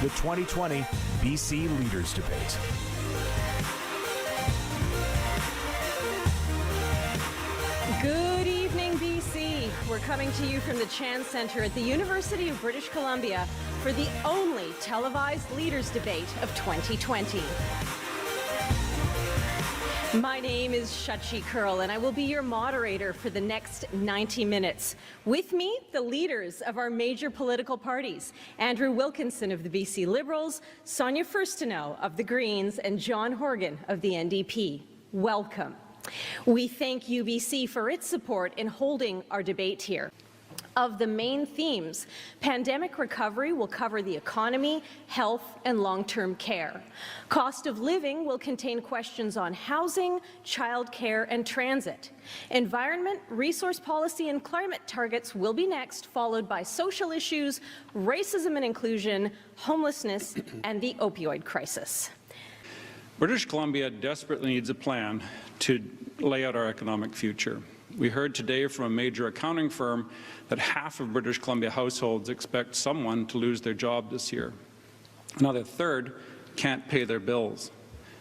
the 2020 BC Leaders Debate. Good evening, BC. We're coming to you from the Chan Centre at the University of British Columbia for the only televised Leaders Debate of 2020. My name is Shachi Curl, and I will be your moderator for the next 90 minutes. With me, the leaders of our major political parties, Andrew Wilkinson of the BC Liberals, Sonia Furstenau of the Greens, and John Horgan of the NDP. Welcome. We thank UBC for its support in holding our debate here. Of the main themes, pandemic recovery will cover the economy, health, and long-term care. Cost of living will contain questions on housing, childcare, and transit. Environment, resource policy, and climate targets will be next, followed by social issues, racism and inclusion, homelessness, and the opioid crisis. British Columbia desperately needs a plan to lay out our economic future. We heard today from a major accounting firm that half of British Columbia households expect someone to lose their job this year. Another third can't pay their bills.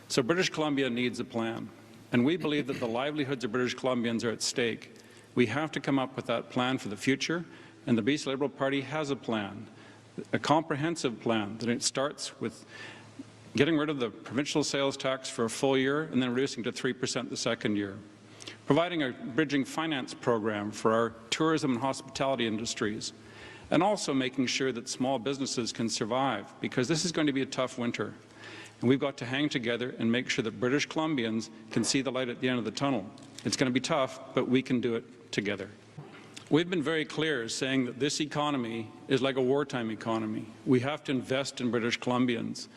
So British Columbia needs a plan. And we believe that the livelihoods of British Columbians are at stake. We have to come up with that plan for the future, and the BC Liberal Party has a plan, a comprehensive plan, that it starts with getting rid of the provincial sales tax for a full year and then reducing to 3% the second year. Providing a bridging finance program for our tourism and hospitality industries, and also making sure that small businesses can survive, because this is going to be a tough winter. And we've got to hang together and make sure that British Columbians can see the light at the end of the tunnel. It's going to be tough, but we can do it together. We've been very clear saying that this economy is like a wartime economy. We have to invest in British Columbians.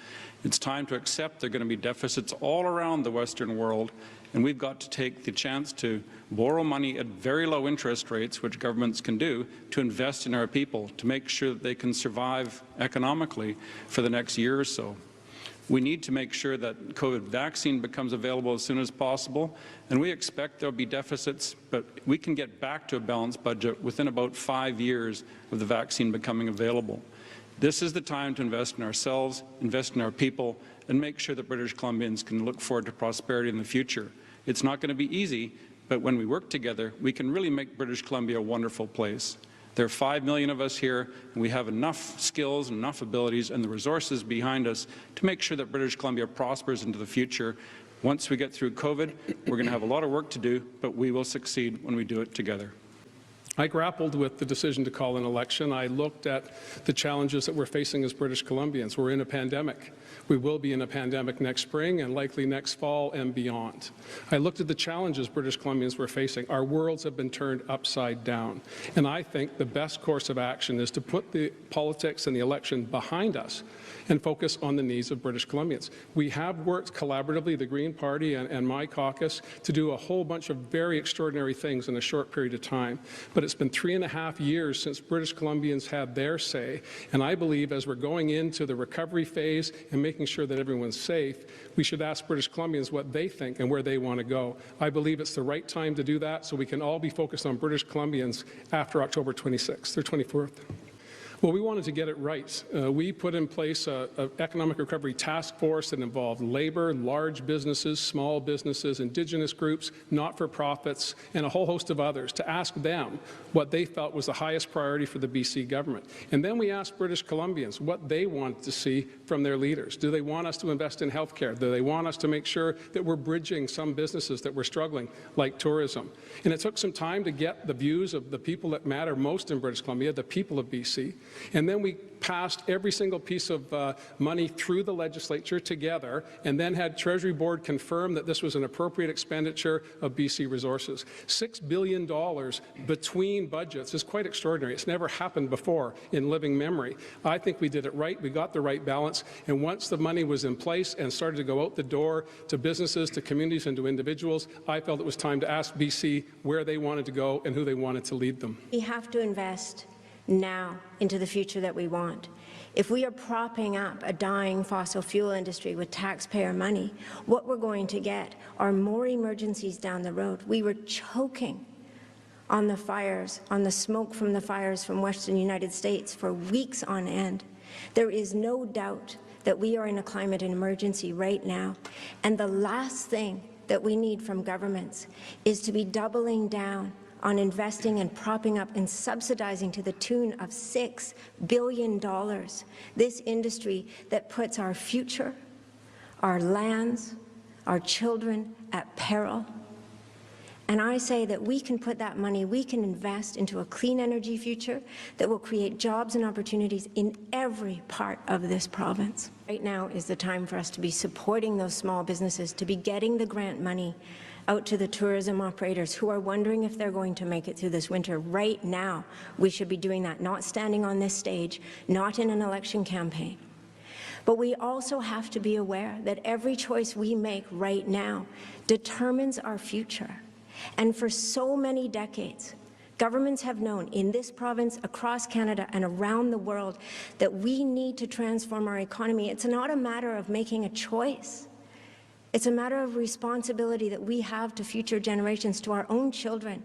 It's time to accept there are going to be deficits all around the Western world, and we've got to take the chance to borrow money at very low interest rates, which governments can do, to invest in our people, to make sure that they can survive economically for the next year or so. We need to make sure that COVID vaccine becomes available as soon as possible, and we expect there will be deficits, but we can get back to a balanced budget within about 5 years of the vaccine becoming available. This is the time to invest in ourselves, invest in our people, and make sure that British Columbians can look forward to prosperity in the future. It's not going to be easy, but when we work together, we can really make British Columbia a wonderful place. There are 5 million of us here, and we have enough skills and enough abilities and the resources behind us to make sure that British Columbia prospers into the future. Once we get through COVID, we're going to have a lot of work to do, but we will succeed when we do it together. I grappled with the decision to call an election. I looked at the challenges that we're facing as British Columbians. We're in a pandemic. We will be in a pandemic next spring and likely next fall and beyond. I looked at the challenges British Columbians were facing. Our worlds have been turned upside down. And I think the best course of action is to put the politics and the election behind us and focus on the needs of British Columbians. We have worked collaboratively, the Green Party and my caucus, to do a whole bunch of very extraordinary things in a short period of time. But it's been 3.5 years since British Columbians had their say, and I believe as we're going into the recovery phase and making sure that everyone's safe, we should ask British Columbians what they think and where they want to go. I believe it's the right time to do that so we can all be focused on British Columbians after October 26th or 24th. Well, we wanted to get it right. We put in place an economic recovery task force that involved labor, large businesses, small businesses, Indigenous groups, not-for-profits, and a whole host of others to ask them what they felt was the highest priority for the BC government. And then we asked British Columbians what they wanted to see from their leaders. Do they want us to invest in health care? Do they want us to make sure that we're bridging some businesses that were struggling, like tourism? And it took some time to get the views of the people that matter most in British Columbia, the people of BC. And then we passed every single piece of money through the legislature together and then had Treasury Board confirm that this was an appropriate expenditure of BC resources. $6 billion between budgets is quite extraordinary. It's never happened before in living memory. I think we did it right. We got the right balance. And once the money was in place and started to go out the door to businesses, to communities, and to individuals, I felt it was time to ask BC where they wanted to go and who they wanted to lead them. We have to invest now into the future that we want. If we are propping up a dying fossil fuel industry with taxpayer money, what we're going to get are more emergencies down the road. We were choking on the fires, on the smoke from the fires from Western United States for weeks on end. There is no doubt that we are in a climate emergency right now, and the last thing that we need from governments is to be doubling down on investing and propping up and subsidizing to the tune of $6 billion this industry that puts our future, our lands, our children at peril. And I say that we can put that money, we can invest into a clean energy future that will create jobs and opportunities in every part of this province. Right now is the time for us to be supporting those small businesses, to be getting the grant money out to the tourism operators who are wondering if they're going to make it through this winter. Right now, we should be doing that, not standing on this stage, not in an election campaign. But we also have to be aware that every choice we make right now determines our future. And for so many decades, governments have known in this province, across Canada, and around the world that we need to transform our economy. It's not a matter of making a choice. It's a matter of responsibility that we have to future generations, to our own children,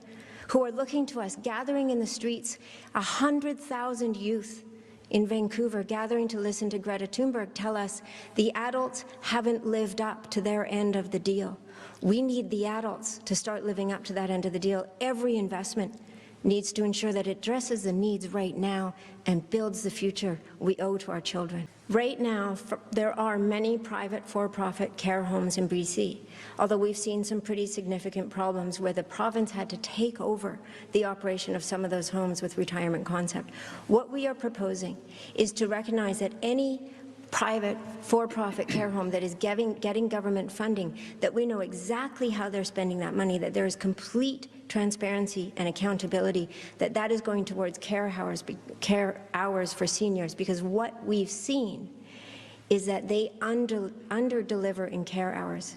who are looking to us, gathering in the streets, 100,000 youth in Vancouver gathering to listen to Greta Thunberg tell us the adults haven't lived up to their end of the deal. We need the adults to start living up to that end of the deal. Every investment needs to ensure that it addresses the needs right now and builds the future we owe to our children. Right now, there are many private for-profit care homes in BC, although we've seen some pretty significant problems where the province had to take over the operation of some of those homes with Retirement Concept. What we are proposing is to recognize that any private for-profit care home that is getting government funding, that we know exactly how they're spending that money, that there is complete transparency and accountability, that is going towards care hours for seniors, because what we've seen is that they under-deliver in care hours.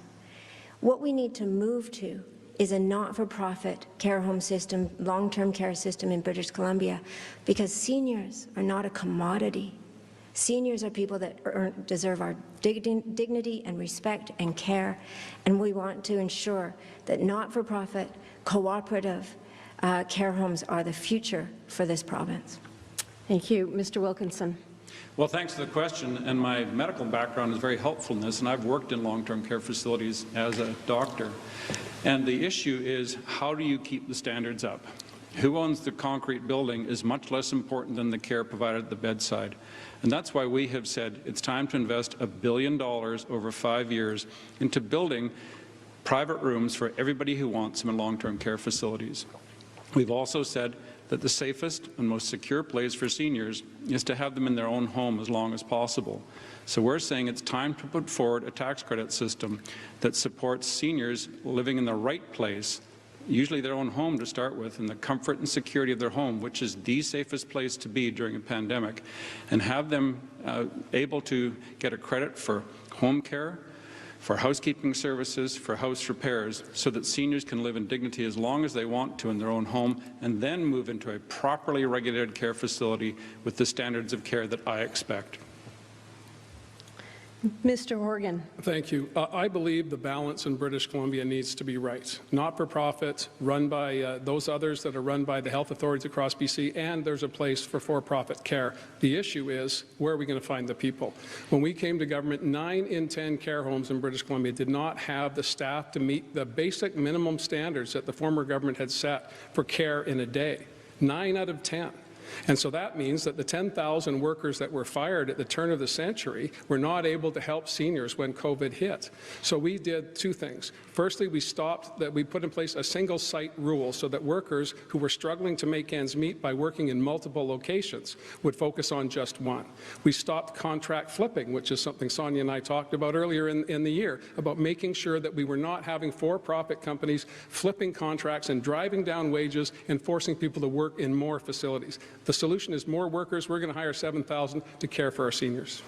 What we need to move to is a not-for-profit care home system, long-term care system in British Columbia, because seniors are not a commodity. Seniors are people that deserve our dignity and respect and care, and we want to ensure that not-for-profit, cooperative care homes are the future for this province. Thank you. Mr. Wilkinson. Well, thanks for the question, and my medical background is very helpful in this, and I've worked in long-term care facilities as a doctor. And the issue is, how do you keep the standards up? Who owns the concrete building is much less important than the care provided at the bedside. And that's why we have said it's time to invest $1 billion over 5 years into building private rooms for everybody who wants them in long-term care facilities. We've also said that the safest and most secure place for seniors is to have them in their own home as long as possible. So we're saying it's time to put forward a tax credit system that supports seniors living in the right place, usually their own home to start with, in the comfort and security of their home, which is the safest place to be during a pandemic, and have them able to get a credit for home care, for housekeeping services, for house repairs, so that seniors can live in dignity as long as they want to in their own home, and then move into a properly regulated care facility with the standards of care that I expect. Mr. Horgan. Thank you. I believe the balance in British Columbia needs to be right. Not-for-profit, run by those others that are run by the health authorities across BC, and there's a place for for-profit care. The issue is, where are we going to find the people? When we came to government, 9 in 10 care homes in British Columbia did not have the staff to meet the basic minimum standards that the former government had set for care in a day. 9 out of 10. And so that means that the 10,000 workers that were fired at the turn of the century were not able to help seniors when COVID hit. So we did 2 things. Firstly, we put in place a single site rule so that workers who were struggling to make ends meet by working in multiple locations would focus on just one. We stopped contract flipping, which is something Sonia and I talked about earlier in the year, about making sure that we were not having for-profit companies flipping contracts and driving down wages and forcing people to work in more facilities. The solution is more workers. We're going to hire 7,000 to care for our seniors.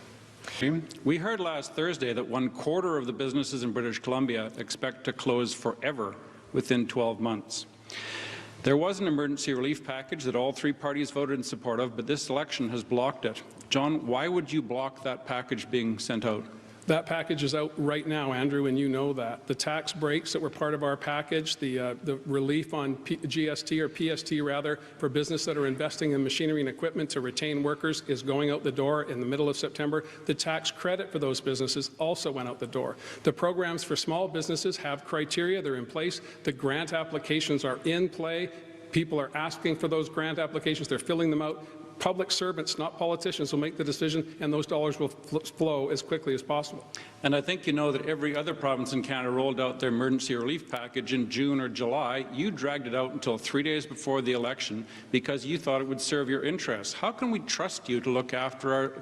We heard last Thursday that 1/4 of the businesses in British Columbia expect to close forever within 12 months. There was an emergency relief package that all 3 parties voted in support of, but this election has blocked it. John, why would you block that package being sent out? That package is out right now, Andrew, and you know that. The tax breaks that were part of our package, the relief on GST or PST rather, for business that are investing in machinery and equipment to retain workers is going out the door in the middle of September. The tax credit for those businesses also went out the door. The programs for small businesses have criteria. They're in place. The grant applications are in play. People are asking for those grant applications. They're filling them out. Public servants, not politicians, will make the decision, and those dollars will flow as quickly as possible. And I think you know that every other province in Canada rolled out their emergency relief package in June or July. You dragged it out until 3 days before the election because you thought it would serve your interests. How can we trust you to look after our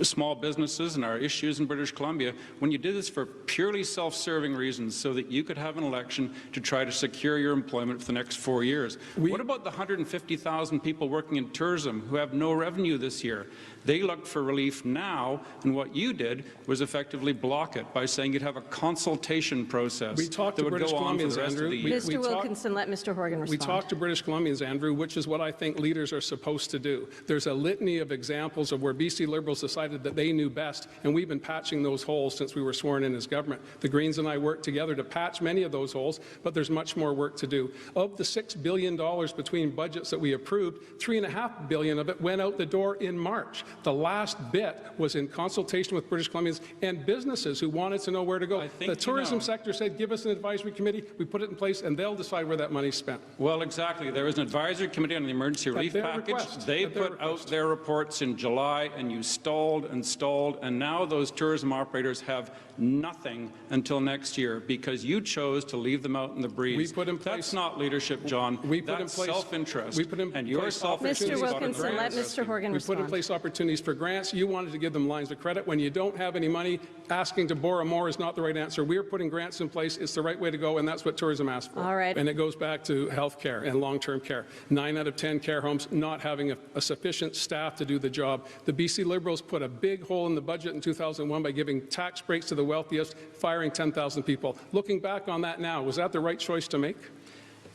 small businesses and our issues in British Columbia when you did this for purely self-serving reasons so that you could have an election to try to secure your employment for the next 4 years? What about the 150,000 people working in tourism who have no revenue this year? They looked for relief now, and what you did was effectively block it by saying you'd have a consultation process We talked that to would British go on for Columbians, the rest Andrew. of the year. Mr. Wilkinson, let Mr. Horgan respond. We talked to British Columbians, Andrew, which is what I think leaders are supposed to do. There's a litany of examples of where BC Liberals decided that they knew best, and we've been patching those holes since we were sworn in as government. The Greens and I worked together to patch many of those holes, but there's much more work to do. Of the $6 billion between budgets that we approved, $3.5 billion of it went out the door in March. The last bit was in consultation with British Columbians and businesses who wanted to know where to go. The tourism sector said, give us an advisory committee. We put it in place, and they'll decide where that money's spent. Well, exactly. There was an advisory committee on the emergency relief package. They put out their reports in July, and you stalled and stalled, and now those tourism operators have nothing until next year because you chose to leave them out in the breeze. We put in place, That's not leadership, John. We put That's in place self-interest. We put in and your place self-interest. Mr. Wilkinson, let Mr. Horgan We respond. put in place opportunities for grants. You wanted to give them lines of credit. When you don't have any money, asking to borrow more is not the right answer. We're putting grants in place. It's the right way to go, and that's what tourism asked for. All right. And it goes back to health care and long-term care. 9 out of 10 care homes not having a sufficient staff to do the job. The BC Liberals put a big hole in the budget in 2001 by giving tax breaks to the wealthiest, firing 10,000 people. Looking back on that now, was that the right choice to make?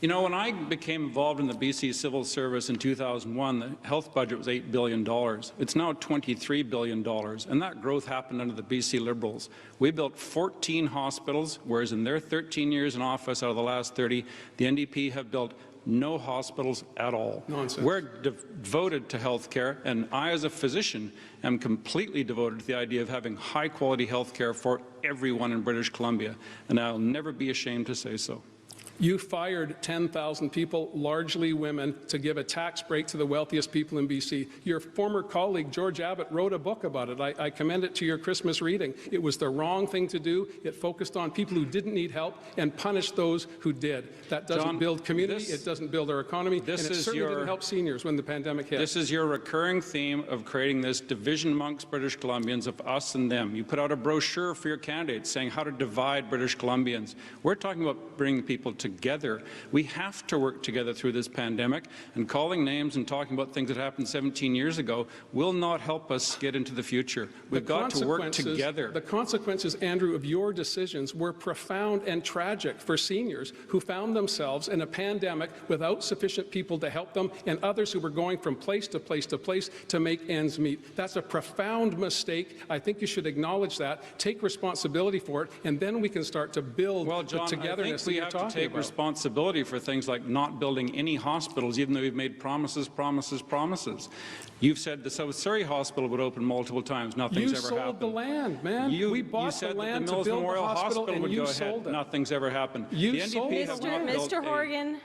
You know, when I became involved in the BC Civil Service in 2001, the health budget was $8 billion. It's now $23 billion, and that growth happened under the BC Liberals. We built 14 hospitals, whereas in their 13 years in office out of the last 30, the NDP have built no hospitals at all. Nonsense. We're devoted to health care, and I, as a physician, am completely devoted to the idea of having high-quality health care for everyone in British Columbia, and I'll never be ashamed to say so. You fired 10,000 people, largely women, to give a tax break to the wealthiest people in BC. Your former colleague, George Abbott, wrote a book about it. I commend it to your Christmas reading. It was the wrong thing to do. It focused on people who didn't need help and punished those who did. That doesn't John, build community. It doesn't build our economy. And it certainly didn't help seniors when the pandemic hit. This is your recurring theme of creating this division amongst British Columbians of us and them. You put out a brochure for your candidates saying how to divide British Columbians. We're talking about bringing people together. We have to work together through this pandemic, and calling names and talking about things that happened 17 years ago will not help us get into the future. We've got to work together. The consequences, Andrew, of your decisions were profound and tragic for seniors who found themselves in a pandemic without sufficient people to help them, and others who were going from place to place to place to make ends meet. That's a profound mistake. I think you should acknowledge that, take responsibility for it, and then we can start to build the togetherness that you're talking about. Well, John, I think we have to take responsibility for things like not building any hospitals, even though we've made promises. You've said the South Surrey Hospital would open multiple times. Nothing's ever happened. You sold the land, man. We bought the land to build the hospital, and you sold it. Nothing's ever happened. Mr. Horgan.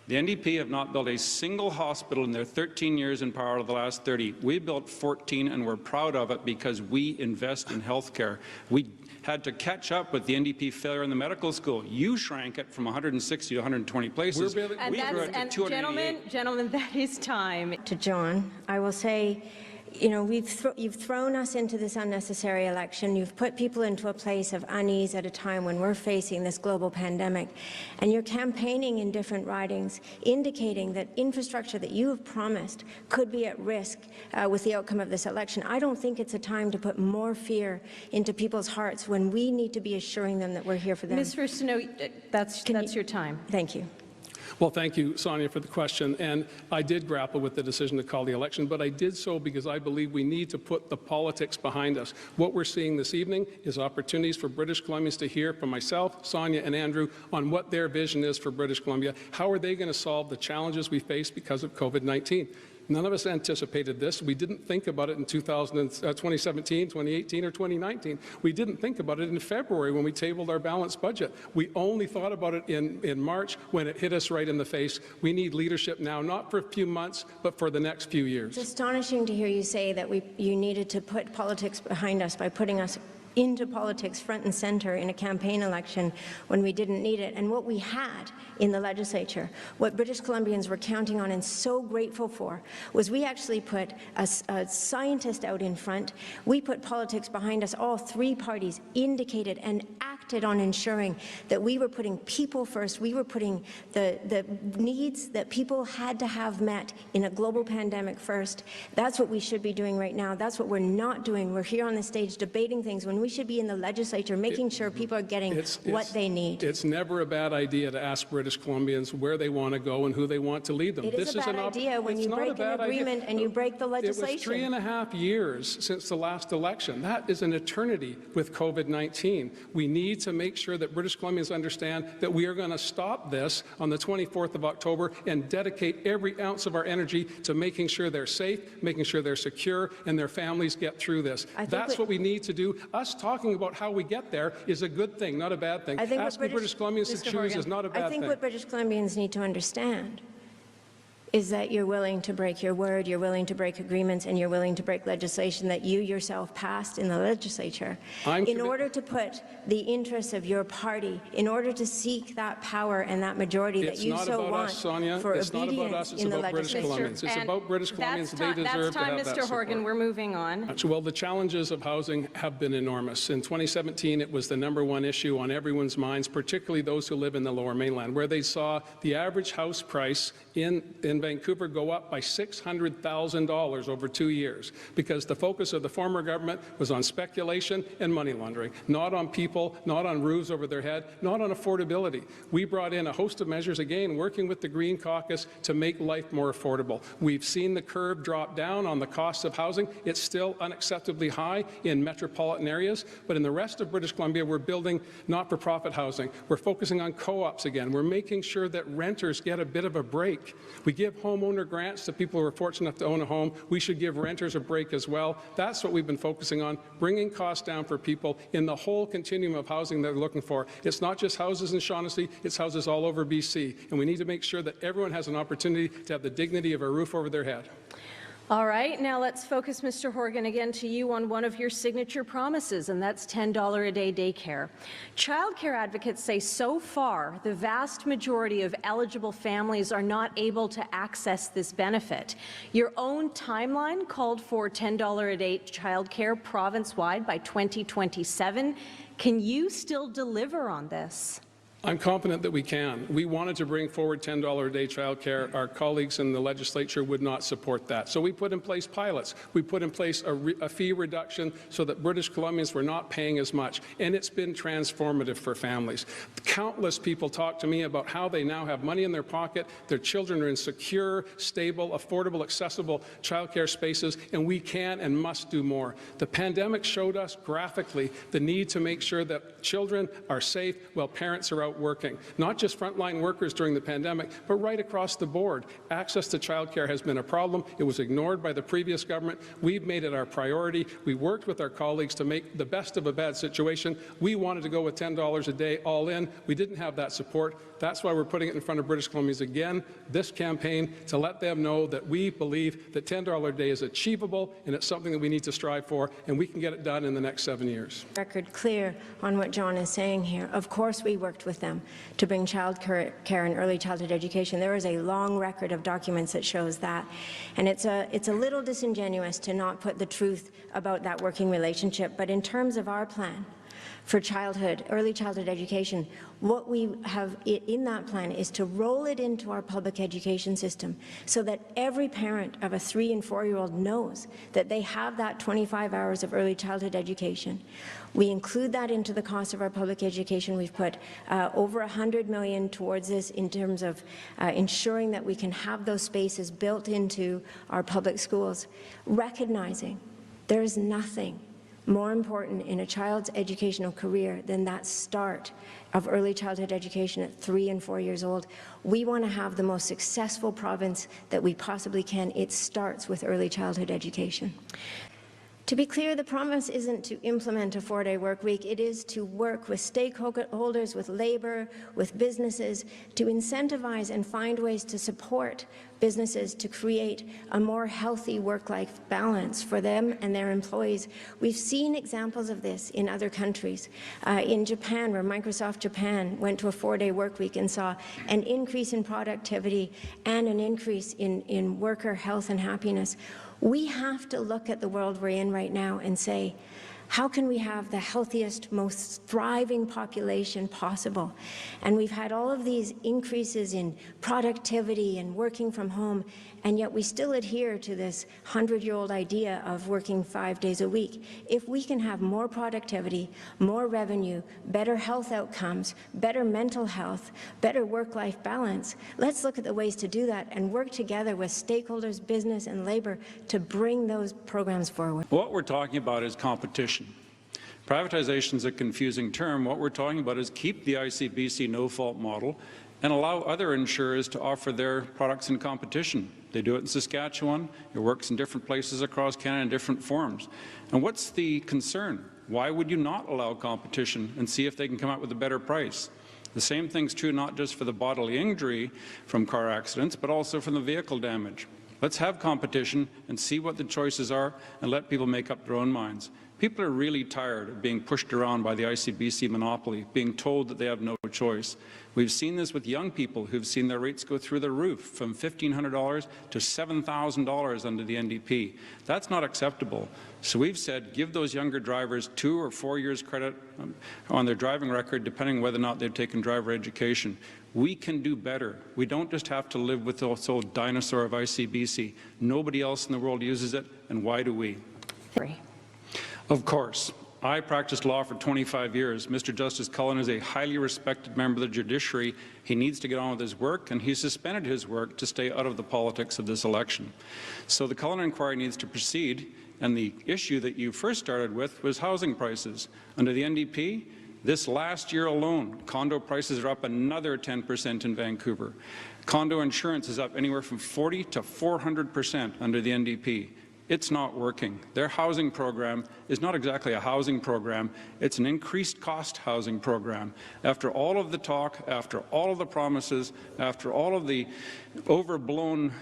The NDP have not built a single hospital in their 13 years in power out of the last 30. We built 14, and we're proud of it because we invest in health care. We had to catch up with the NDP failure in the medical school. You shrank it from 160 to 120 places. Gentlemen, that is time. To John, I will say, you know, you've thrown us into this unnecessary election. You've put people into a place of unease at a time when we're facing this global pandemic. And you're campaigning in different ridings, indicating that infrastructure that you have promised could be at risk with the outcome of this election. I don't think it's a time to put more fear into people's hearts when we need to be assuring them that we're here for them. Ms. Furstenau, that's your time. Thank you. Well, thank you, Sonia, for the question. And I did grapple with the decision to call the election, but I did so because I believe we need to put the politics behind us. What we're seeing this evening is opportunities for British Columbians to hear from myself, Sonia, and Andrew on what their vision is for British Columbia. How are they going to solve the challenges we face because of COVID-19? None of us anticipated this. We didn't think about it in 2017, 2018, or 2019. We didn't think about it in February when we tabled our balanced budget. We only thought about it in March when it hit us right in the face. We need leadership now, not for a few months, but for the next few years. It's astonishing to hear you say that you needed to put politics behind us by putting us into politics front and center in a campaign election when we didn't need it. And what we had in the legislature, what British Columbians were counting on and so grateful for, was we actually put a scientist out in front. We put politics behind us. All three parties indicated and acted on ensuring that we were putting people first. We were putting the needs that people had to have met in a global pandemic first. That's what we should be doing right now. That's what we're not doing. We're here on the stage debating things when we should be in the legislature making sure people are getting what they need. It's never a bad idea to ask British Columbians where they want to go and who they want to lead them. It is a bad idea when you break an agreement and you break the legislation. It was 3.5 years since the last election. That is an eternity with COVID-19. We need to make sure that British Columbians understand that we are going to stop this on the 24th of October and dedicate every ounce of our energy to making sure they're safe, making sure they're secure, and their families get through this. That's what we need to do. Us talking about how we get there is a good thing, not a bad thing. Asking British Columbians to choose is not a bad thing. I think what British Columbians need to understand is that you're willing to break your word, you're willing to break agreements, and you're willing to break legislation that you yourself passed in the legislature in order to put the interests of your party, in order to seek that power and that majority that you so want for obedience in the legislature. It's about British Columbians. They deserve to have that support. That's time, Mr. Horgan. We're moving on. Well, the challenges of housing have been enormous. In 2017, it was the #1 issue on everyone's minds, particularly those who live in the Lower Mainland, where they saw the average house price in Vancouver go up by $600,000 over 2 years because the focus of the former government was on speculation and money laundering, not on people, not on roofs over their head, not on affordability. We brought in a host of measures, again, working with the Green Caucus to make life more affordable. We've seen the curve drop down on the cost of housing. It's still unacceptably high in metropolitan areas, but in the rest of British Columbia, we're building not-for-profit housing. We're focusing on co-ops again. We're making sure that renters get a bit of a break. We give homeowner grants to people who are fortunate enough to own a home. We should give renters a break as well. That's what we've been focusing on, bringing costs down for people in the whole continuum of housing that they're looking for. It's not just houses in Shaughnessy, it's houses all over BC. And we need to make sure that everyone has an opportunity to have the dignity of a roof over their head. All right, now let's focus, Mr. Horgan, again to you on one of your signature promises, and that's $10 a day daycare. Child care advocates say so far the vast majority of eligible families are not able to access this benefit. Your own timeline called for $10 a day child care province-wide by 2027. Can you still deliver on this? I'm confident that we can. We wanted to bring forward $10 a day childcare. Our colleagues in the legislature would not support that. So we put in place pilots. We put in place a fee reduction so that British Columbians were not paying as much. And it's been transformative for families. Countless people talk to me about how they now have money in their pocket. Their children are in secure, stable, affordable, accessible childcare spaces, and we can and must do more. The pandemic showed us graphically the need to make sure that children are safe while parents are out working. Not just frontline workers during the pandemic, but right across the board. Access to childcare has been a problem. It was ignored by the previous government. We've made it our priority. We worked with our colleagues to make the best of a bad situation. We wanted to go with $10 a day all in. We didn't have that support. That's why we're putting it in front of British Columbians again this campaign, to let them know that we believe that $10 a day is achievable and it's something that we need to strive for, and we can get it done in the next 7 years. Record clear on what John is saying here. Of course we worked with them to bring child care and early childhood education. There is a long record of documents that shows that. And it's a little disingenuous to not put the truth about that working relationship. But in terms of our plan, for early childhood education. What we have in that plan is to roll it into our public education system so that every parent of a 3- and 4-year-old knows that they have that 25 hours of early childhood education. We include that into the cost of our public education. We've put over $100 million towards this in terms of ensuring that we can have those spaces built into our public schools, recognizing there is nothing more important in a child's educational career than that start of early childhood education at 3 and 4 years old. We want to have the most successful province that we possibly can. It starts with early childhood education. To be clear, the promise isn't to implement a 4-day work week. It is to work with stakeholders, with labor, with businesses, to incentivize and find ways to support businesses to create a more healthy work-life balance for them and their employees. We've seen examples of this in other countries. In Japan, where Microsoft Japan went to a 4-day work week and saw an increase in productivity and an increase in worker health and happiness. We have to look at the world we're in right now and say, how can we have the healthiest, most thriving population possible? And we've had all of these increases in productivity and working from home, and yet we still adhere to this 100-year-old idea of working 5 days a week. If we can have more productivity, more revenue, better health outcomes, better mental health, better work-life balance, let's look at the ways to do that and work together with stakeholders, business, and labor to bring those programs forward. What we're talking about is competition. Privatization is a confusing term. What we're talking about is keep the ICBC no-fault model and allow other insurers to offer their products in competition. They do it in Saskatchewan. It works in different places across Canada in different forms. And what's the concern? Why would you not allow competition and see if they can come up with a better price? The same thing's true not just for the bodily injury from car accidents, but also from the vehicle damage. Let's have competition and see what the choices are and let people make up their own minds. People are really tired of being pushed around by the ICBC monopoly, being told that they have no choice. We've seen this with young people who've seen their rates go through the roof from $1,500 to $7,000 under the NDP. That's not acceptable. So we've said give those younger drivers 2 or 4 years credit on their driving record, depending whether or not they've taken driver education. We can do better. We don't just have to live with this old dinosaur of ICBC. Nobody else in the world uses it, and why do we? Of course. I practiced law for 25 years. Mr. Justice Cullen is a highly respected member of the judiciary. He needs to get on with his work, and he suspended his work to stay out of the politics of this election. So the Cullen inquiry needs to proceed, and the issue that you first started with was housing prices. Under the NDP, this last year alone, condo prices are up another 10% in Vancouver. Condo insurance is up anywhere from 40 to 400% under the NDP. It's not working. Their housing program is not exactly a housing program. It's an increased cost housing program. After all of the talk, after all of the promises, after all of the overblown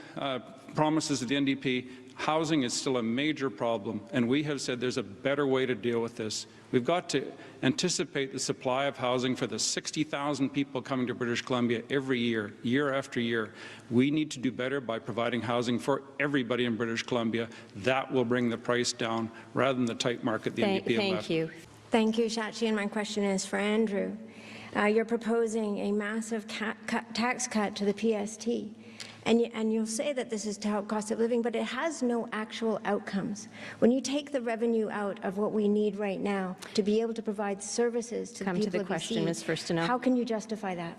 promises of the NDP, housing is still a major problem, and we have said there's a better way to deal with this. We've got to anticipate the supply of housing for the 60,000 people coming to British Columbia every year, year after year. We need to do better by providing housing for everybody in British Columbia. That will bring the price down rather than the tight market the NDP have left. Thank you. Thank you, Shachi, and my question is for Andrew. You're proposing a massive tax cut to the PST. And you'll say that this is to help cost of living, but it has no actual outcomes. When you take the revenue out of what we need right now to be able to provide services to the people of BC, Ms. Furstenau. How can you justify that?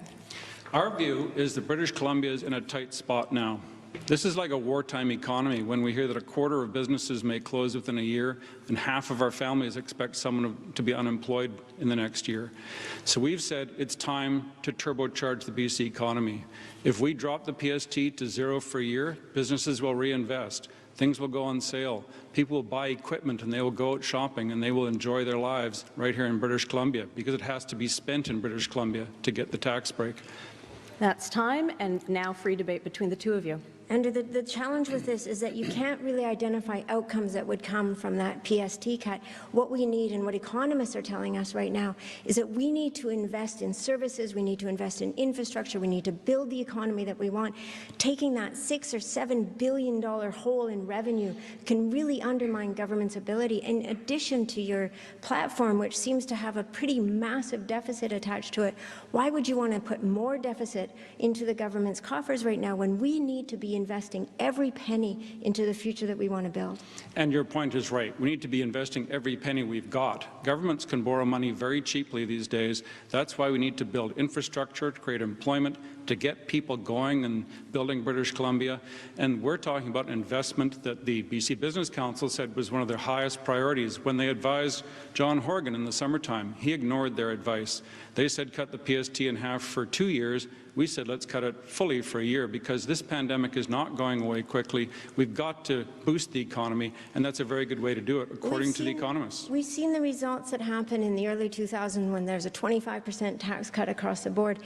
Our view is that British Columbia is in a tight spot now. This is like a wartime economy when we hear that a quarter of businesses may close within a year and half of our families expect someone to be unemployed in the next year. So we've said it's time to turbocharge the BC economy. If we drop the PST to zero for a year, businesses will reinvest. Things will go on sale. People will buy equipment and they will go out shopping and they will enjoy their lives right here in British Columbia because it has to be spent in British Columbia to get the tax break. That's time, and now free debate between the two of you. Andrew, the challenge with this is that you can't really identify outcomes that would come from that PST cut. What we need and what economists are telling us right now is that we need to invest in services, we need to invest in infrastructure, we need to build the economy that we want. Taking that $6 or $7 billion hole in revenue can really undermine government's ability. In addition to your platform, which seems to have a pretty massive deficit attached to it, why would you want to put more deficit into the government's coffers right now when we need to be investing every penny into the future that we want to build? And your point is right. We need to be investing every penny we've got. Governments can borrow money very cheaply these days. That's why we need to build infrastructure, to create employment, to get people going and building British Columbia. And we're talking about investment that the BC Business Council said was one of their highest priorities. When they advised John Horgan in the summertime, he ignored their advice. They said cut the PST in half for 2 years. We said let's cut it fully for a year because this pandemic is not going away quickly. We've got to boost the economy, and that's a very good way to do it, according to the economists. We've seen the results that happen in the early 2000s when there's a 25% tax cut across the board.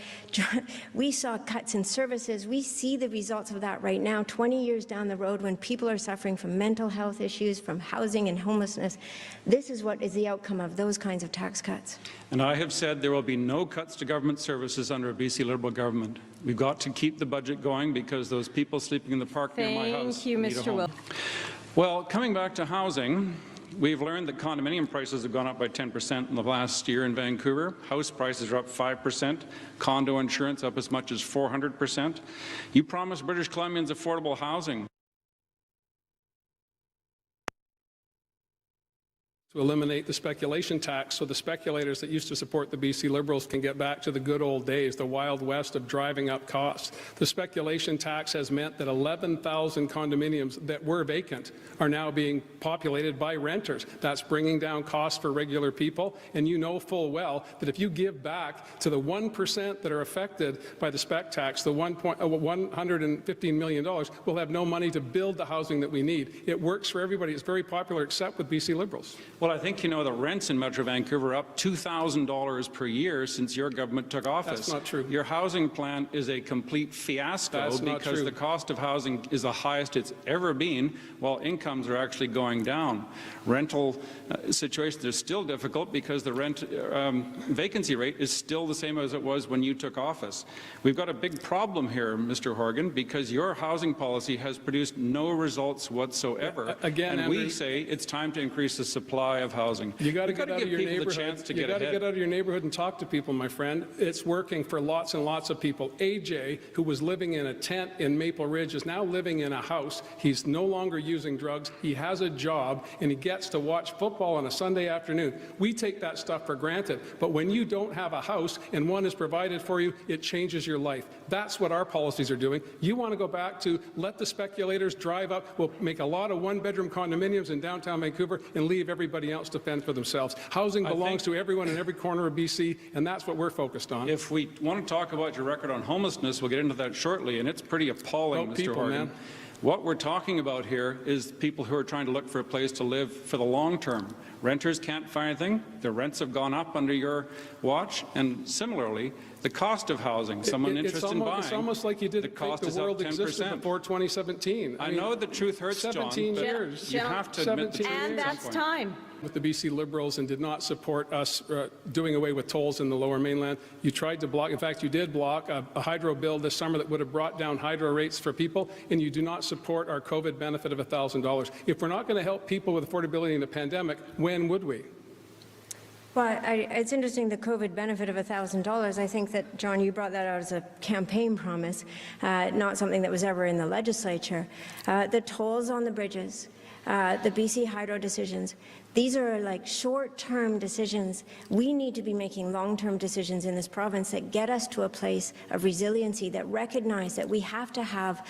We saw cuts in services. We see the results of that right now, 20 years down the road, when people are suffering from mental health issues, from housing and homelessness. This is what is the outcome of those kinds of tax cuts. And I have said there will be no cuts to government services under a BC Liberal government. We've got to keep the budget going because those people sleeping in the park near my house Thank you, need a Mr. home. Will. Well, coming back to housing, we've learned that condominium prices have gone up by 10% in the last year in Vancouver. House prices are up 5%. Condo insurance up as much as 400%. You promised British Columbians affordable housing. To eliminate the speculation tax so the speculators that used to support the BC Liberals can get back to the good old days, the Wild West of driving up costs. The speculation tax has meant that 11,000 condominiums that were vacant are now being populated by renters. That's bringing down costs for regular people, and you know full well that if you give back to the 1% that are affected by the spec tax, the $115 million, we'll have no money to build the housing that we need. It works for everybody. It's very popular except with BC Liberals. Well, I think you know the rents in Metro Vancouver are up $2,000 per year since your government took office. That's not true. Your housing plan is a complete fiasco That's not because true. the cost of housing is the highest it's ever been, while incomes are actually going down. Rental situations are still difficult because the rent vacancy rate is still the same as it was when you took office. We've got a big problem here, Mr. Horgan, because your housing policy has produced no results whatsoever. Again, and we Andrew, say it's time to increase the supply of housing. You got to get out of your people neighborhood. the chance to You get got to ahead. get out of your neighborhood and talk to people, my friend. It's working for lots and lots of people. AJ, who was living in a tent in Maple Ridge, is now living in a house. He's no longer using drugs. He has a job, and he gets to watch football on a Sunday afternoon. We take that stuff for granted. But when you don't have a house and one is provided for you, it changes your life. That's what our policies are doing. You want to go back to let the speculators drive up. We'll make a lot of one-bedroom condominiums in downtown Vancouver and leave everybody else to fend for themselves. Housing belongs to everyone in every corner of BC, and that's what we're focused on. If we want to talk about your record on homelessness, we'll get into that shortly, and it's pretty appalling, About Mr. people, Horgan. man. What we're talking about here is people who are trying to look for a place to live for the long term. Renters can't find anything. The rents have gone up under your watch, and similarly, the cost of housing, someone interested in buying, it's almost like you the didn't cost think is the up world existed 10%. before 2017. I know the truth hurts, 17 John, but years. you have to admit the 17 truth And at some that's point. time. With the BC Liberals and did not support us doing away with tolls in the Lower Mainland. You tried to block, in fact, you did block a hydro bill this summer that would have brought down hydro rates for people, and you do not support our COVID benefit of $1,000. If we're not going to help people with affordability in the pandemic, when would we? Well, it's interesting, the COVID benefit of $1,000. I think that, John, you brought that out as a campaign promise, not something that was ever in the legislature. The tolls on the bridges, the BC Hydro decisions, these are like short-term decisions. We need to be making long-term decisions in this province that get us to a place of resiliency, that recognize that we have to have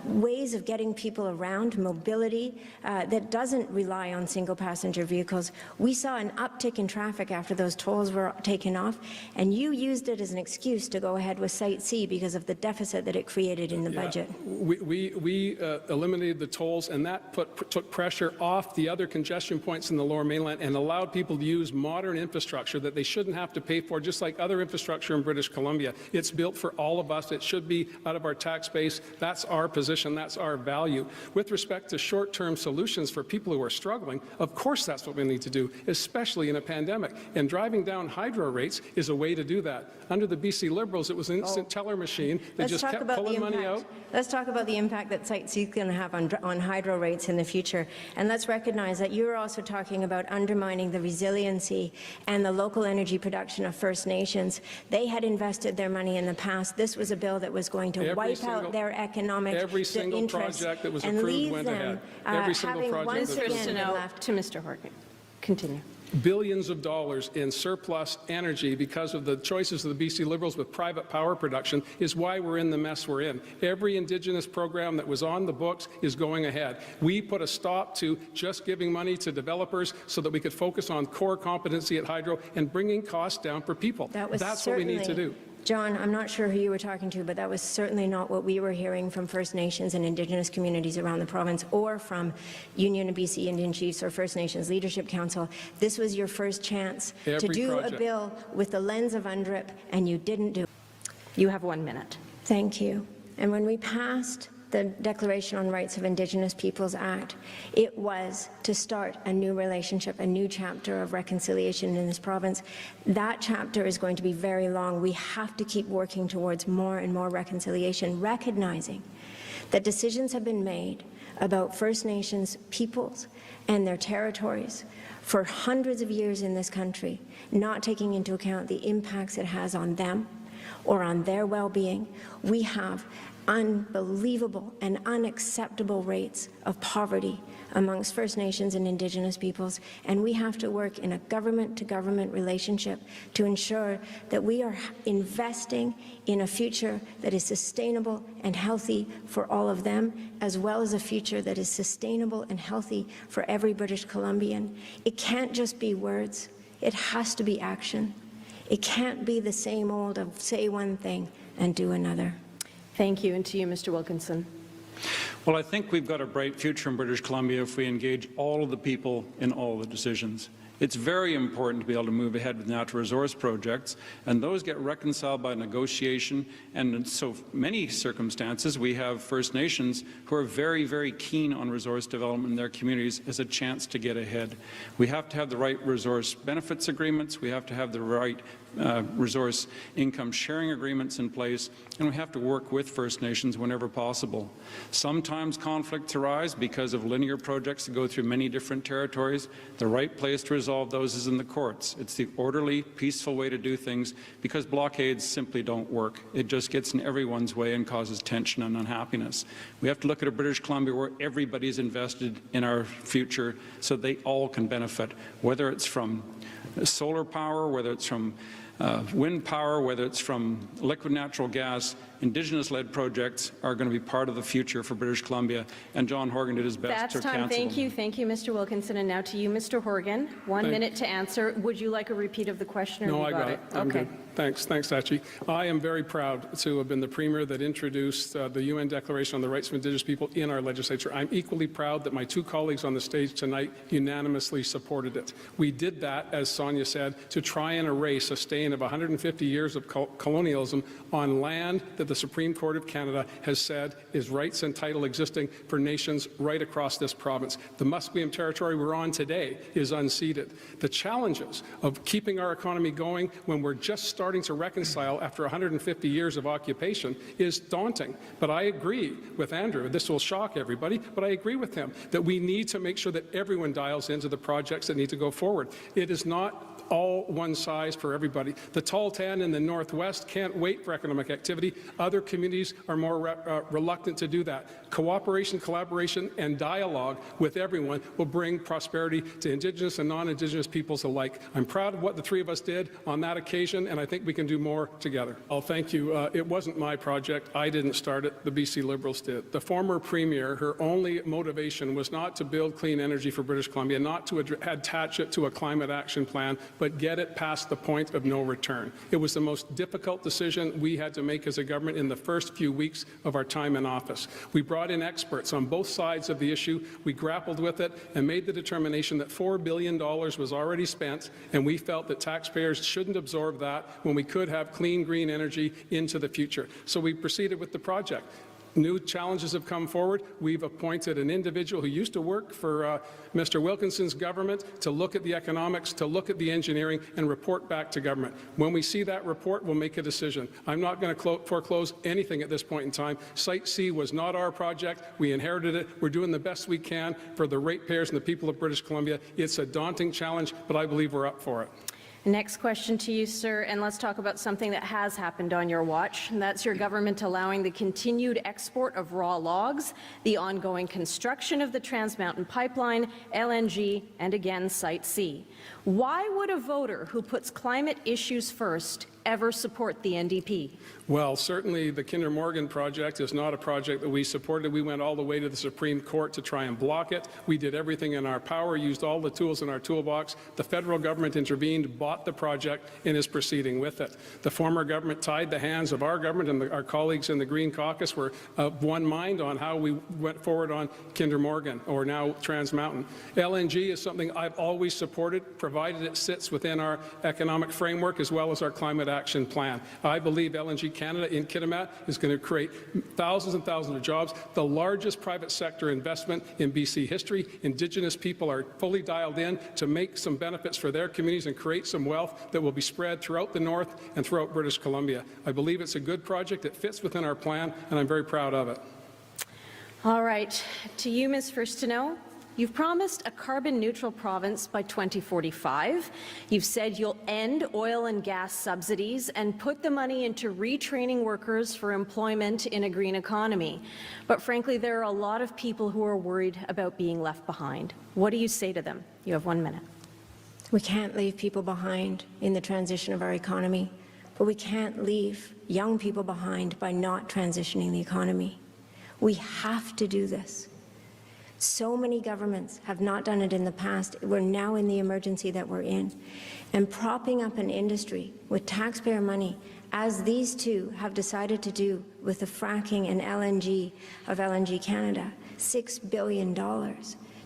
ways of getting people around, mobility, that doesn't rely on single-passenger vehicles. We saw an uptick in traffic after those tolls were taken off, and you used it as an excuse to go ahead with Site C because of the deficit that it created in the budget. We eliminated the tolls, and that took pressure off the other congestion points in the Lower Mainland and allowed people to use modern infrastructure that they shouldn't have to pay for, just like other infrastructure in British Columbia. It's built for all of us. It should be out of our tax base. That's our position. That's our value. With respect to short-term solutions for people who are struggling, of course that's what we need to do, especially in a pandemic. And driving down hydro rates is a way to do that. Under the BC Liberals, it was an instant teller machine. They just kept pulling money out. Let's talk about the impact that Site C is going to have on hydro rates in the future. And let's recognize that you're also talking about undermining the resiliency and the local energy production of First Nations. They had invested their money in the past. This was a bill that was going to wipe out their economic interests. Every single project that was approved went ahead. Every single project. To Mr. Horgan. Continue. Billions of dollars in surplus energy because of the choices of the BC Liberals with private power production is why we're in the mess we're in. Every Indigenous program that was on the books is going ahead. We put a stop to just giving money to developers so that we could focus on core competency at hydro and bringing costs down for people. That's what we need to do. John, I'm not sure who you were talking to, but that was certainly not what we were hearing from First Nations and Indigenous communities around the province or from Union of BC Indian Chiefs or First Nations Leadership Council. This was your first chance to do a bill with the lens of UNDRIP, and you didn't do it. You have 1 minute. Thank you. And when we passed the Declaration on Rights of Indigenous Peoples Act, it was to start a new relationship, a new chapter of reconciliation in this province. That chapter is going to be very long. We have to keep working towards more and more reconciliation, recognizing that decisions have been made about First Nations peoples and their territories for hundreds of years in this country, not taking into account the impacts it has on them or on their well-being. We have unbelievable and unacceptable rates of poverty amongst First Nations and Indigenous peoples, and we have to work in a government-to-government relationship to ensure that we are investing in a future that is sustainable and healthy for all of them, as well as a future that is sustainable and healthy for every British Columbian. It can't just be words. It has to be action. It can't be the same old of say one thing and do another. Thank you. And to you, Mr. Wilkinson. Well, I think we've got a bright future in British Columbia if we engage all of the people in all the decisions. It's very important to be able to move ahead with natural resource projects, and those get reconciled by negotiation. And in so many circumstances, we have First Nations who are very, very keen on resource development in their communities as a chance to get ahead. We have to have the right resource benefits agreements. We have to have the right resource income sharing agreements in place, and we have to work with First Nations whenever possible. Sometimes conflicts arise because of linear projects that go through many different territories. The right place to resolve those is in the courts. It's the orderly, peaceful way to do things, because blockades simply don't work. It just gets in everyone's way and causes tension and unhappiness. We have to look at a British Columbia where everybody's invested in our future so they all can benefit, whether it's from solar power, whether it's from wind power, whether it's from liquid natural gas. Indigenous-led projects are going to be part of the future for British Columbia, and John Horgan did his best to cancel them. Thank you. Thank you, Mr. Wilkinson. And now to you, Mr. Horgan. 1 minute to answer. Would you like a repeat of the question? Or No, you I got it. I'm okay. good. Thanks, Sachi. I am very proud to have been the Premier that introduced the UN Declaration on the Rights of Indigenous People in our legislature. I'm equally proud that my two colleagues on the stage tonight unanimously supported it. We did that, as Sonia said, to try and erase a stain of 150 years of colonialism on land that the Supreme Court of Canada has said is rights and title existing for nations right across this province. The Musqueam territory we're on today is unceded. The challenges of keeping our economy going when we're just starting to reconcile after 150 years of occupation is daunting. But I agree with Andrew, this will shock everybody, but I agree with him that we need to make sure that everyone dials into the projects that need to go forward. It is not all one size for everybody. The Tall Tan in the Northwest can't wait for economic activity. Other communities are more reluctant to do that. Cooperation, collaboration, and dialogue with everyone will bring prosperity to Indigenous and non-Indigenous peoples alike. I'm proud of what the three of us did on that occasion, and I think we can do more together. I'll thank you. It wasn't my project. I didn't start it. The BC Liberals did. The former Premier, her only motivation was not to build clean energy for British Columbia, not to attach it to a climate action plan, but get it past the point of no return. It was the most difficult decision we had to make as a government. government in the first few weeks of our time in office. We brought in experts on both sides of the issue. We grappled with it and made the determination that $4 billion was already spent, and we felt that taxpayers shouldn't absorb that when we could have clean, green energy into the future. So we proceeded with the project. New challenges have come forward. We've appointed an individual who used to work for Mr. Wilkinson's government to look at the economics, to look at the engineering, and report back to government. When we see that report, we'll make a decision. I'm not going to foreclose anything at this point in time. Site C was not our project. We inherited it. We're doing the best we can for the ratepayers and the people of British Columbia. It's a daunting challenge, but I believe we're up for it. Next question to you, sir, and let's talk about something that has happened on your watch, and that's your government allowing the continued export of raw logs, the ongoing construction of the Trans Mountain Pipeline, LNG, and again, Site C. Why would a voter who puts climate issues first ever support the NDP? Well, certainly the Kinder Morgan project is not a project that we supported. We went all the way to the Supreme Court to try and block it. We did everything in our power, used all the tools in our toolbox. The federal government intervened, bought the project, and is proceeding with it. The former government tied the hands of our government, and our colleagues in the Green Caucus were of one mind on how we went forward on Kinder Morgan, or now Trans Mountain. LNG is something I've always supported, provided it sits within our economic framework as well as our climate action plan. I believe LNG Canada in Kitimat is going to create thousands and thousands of jobs, the largest private sector investment in BC history. Indigenous people are fully dialed in to make some benefits for their communities and create some wealth that will be spread throughout the North and throughout British Columbia. I believe it's a good project. It fits within our plan, and I'm very proud of it. All right. To you, Ms. Furstenau. You've promised a carbon-neutral province by 2045. You've said you'll end oil and gas subsidies and put the money into retraining workers for employment in a green economy. But frankly, there are a lot of people who are worried about being left behind. What do you say to them? You have 1 minute. We can't leave people behind in the transition of our economy, but we can't leave young people behind by not transitioning the economy. We have to do this. So many governments have not done it in the past. We're now in the emergency that we're in. And propping up an industry with taxpayer money, as these two have decided to do with the fracking and LNG of LNG Canada, $6 billion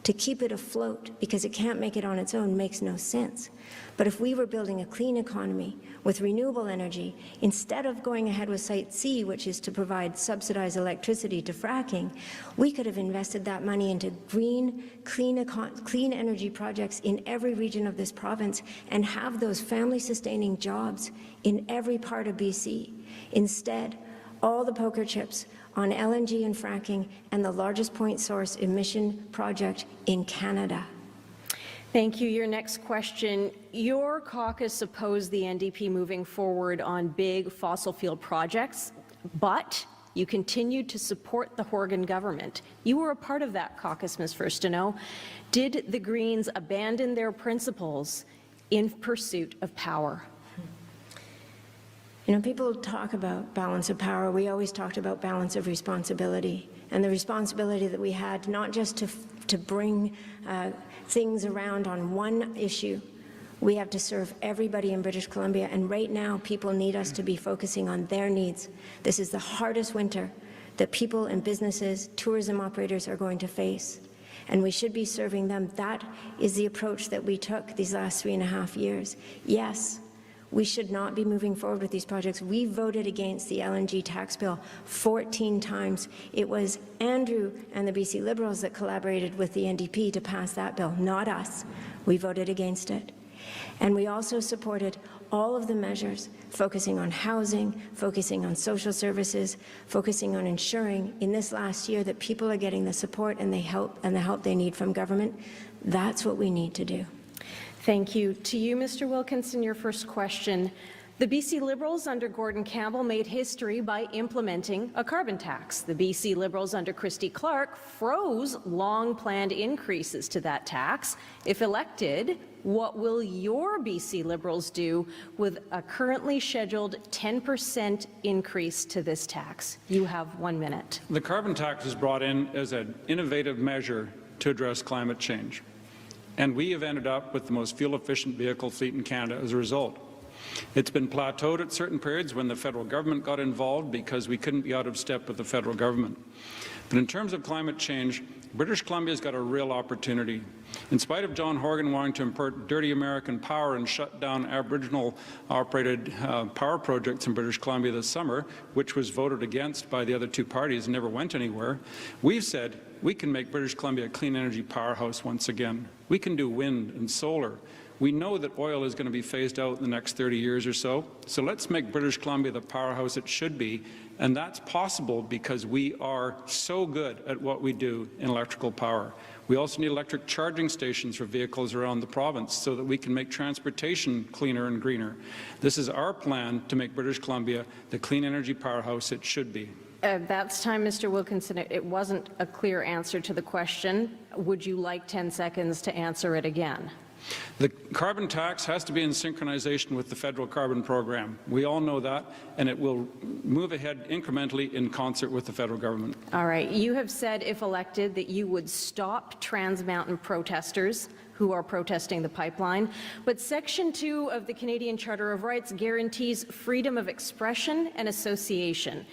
to keep it afloat because it can't make it on its own makes no sense. But if we were building a clean economy with renewable energy, instead of going ahead with Site C, which is to provide subsidized electricity to fracking, we could have invested that money into green, clean energy projects in every region of this province and have those family-sustaining jobs in every part of BC. Instead, all the poker chips on LNG and fracking and the largest point source emission project in Canada. Thank you. Your next question. Your caucus opposed the NDP moving forward on big fossil fuel projects, but you continued to support the Horgan government. You were a part of that caucus, Ms. Furstenau. Did the Greens abandon their principles in pursuit of power? You know, people talk about balance of power. We always talked about balance of responsibility, and the responsibility that we had not just to bring things around on one issue. We have to serve everybody in British Columbia, and right now people need us to be focusing on their needs. This is the hardest winter that people and businesses, tourism operators are going to face, and we should be serving them. That is the approach that we took these last 3.5 years. Yes, we should not be moving forward with these projects. We voted against the LNG tax bill 14 times. It was Andrew and the BC Liberals that collaborated with the NDP to pass that bill, not us. We voted against it. And we also supported all of the measures focusing on housing, focusing on social services, focusing on ensuring in this last year that people are getting the support and the help they need from government. That's what we need to do. Thank you. To you, Mr. Wilkinson, your first question. The BC Liberals under Gordon Campbell made history by implementing a carbon tax. The BC Liberals under Christy Clark froze long-planned increases to that tax. If elected, what will your BC Liberals do with a currently scheduled 10% increase to this tax? You have 1 minute. The carbon tax was brought in as an innovative measure to address climate change. And we have ended up with the most fuel-efficient vehicle fleet in Canada as a result. It's been plateaued at certain periods when the federal government got involved because we couldn't be out of step with the federal government. But in terms of climate change, British Columbia's got a real opportunity. In spite of John Horgan wanting to import dirty American power and shut down Aboriginal-operated power projects in British Columbia this summer, which was voted against by the other two parties and never went anywhere, we've said we can make British Columbia a clean energy powerhouse once again. We can do wind and solar. We know that oil is going to be phased out in the next 30 years or so, so let's make British Columbia the powerhouse it should be, and that's possible because we are so good at what we do in electrical power. We also need electric charging stations for vehicles around the province so that we can make transportation cleaner and greener. This is our plan to make British Columbia the clean energy powerhouse it should be. That's time, Mr. Wilkinson. It wasn't a clear answer to the question. Would you like 10 seconds to answer it again? The carbon tax has to be in synchronization with the federal carbon program. We all know that, and it will move ahead incrementally in concert with the federal government. All right. You have said, if elected, that you would stop Trans Mountain protesters who are protesting the pipeline. But Section 2 of the Canadian Charter of Rights guarantees freedom of expression and association.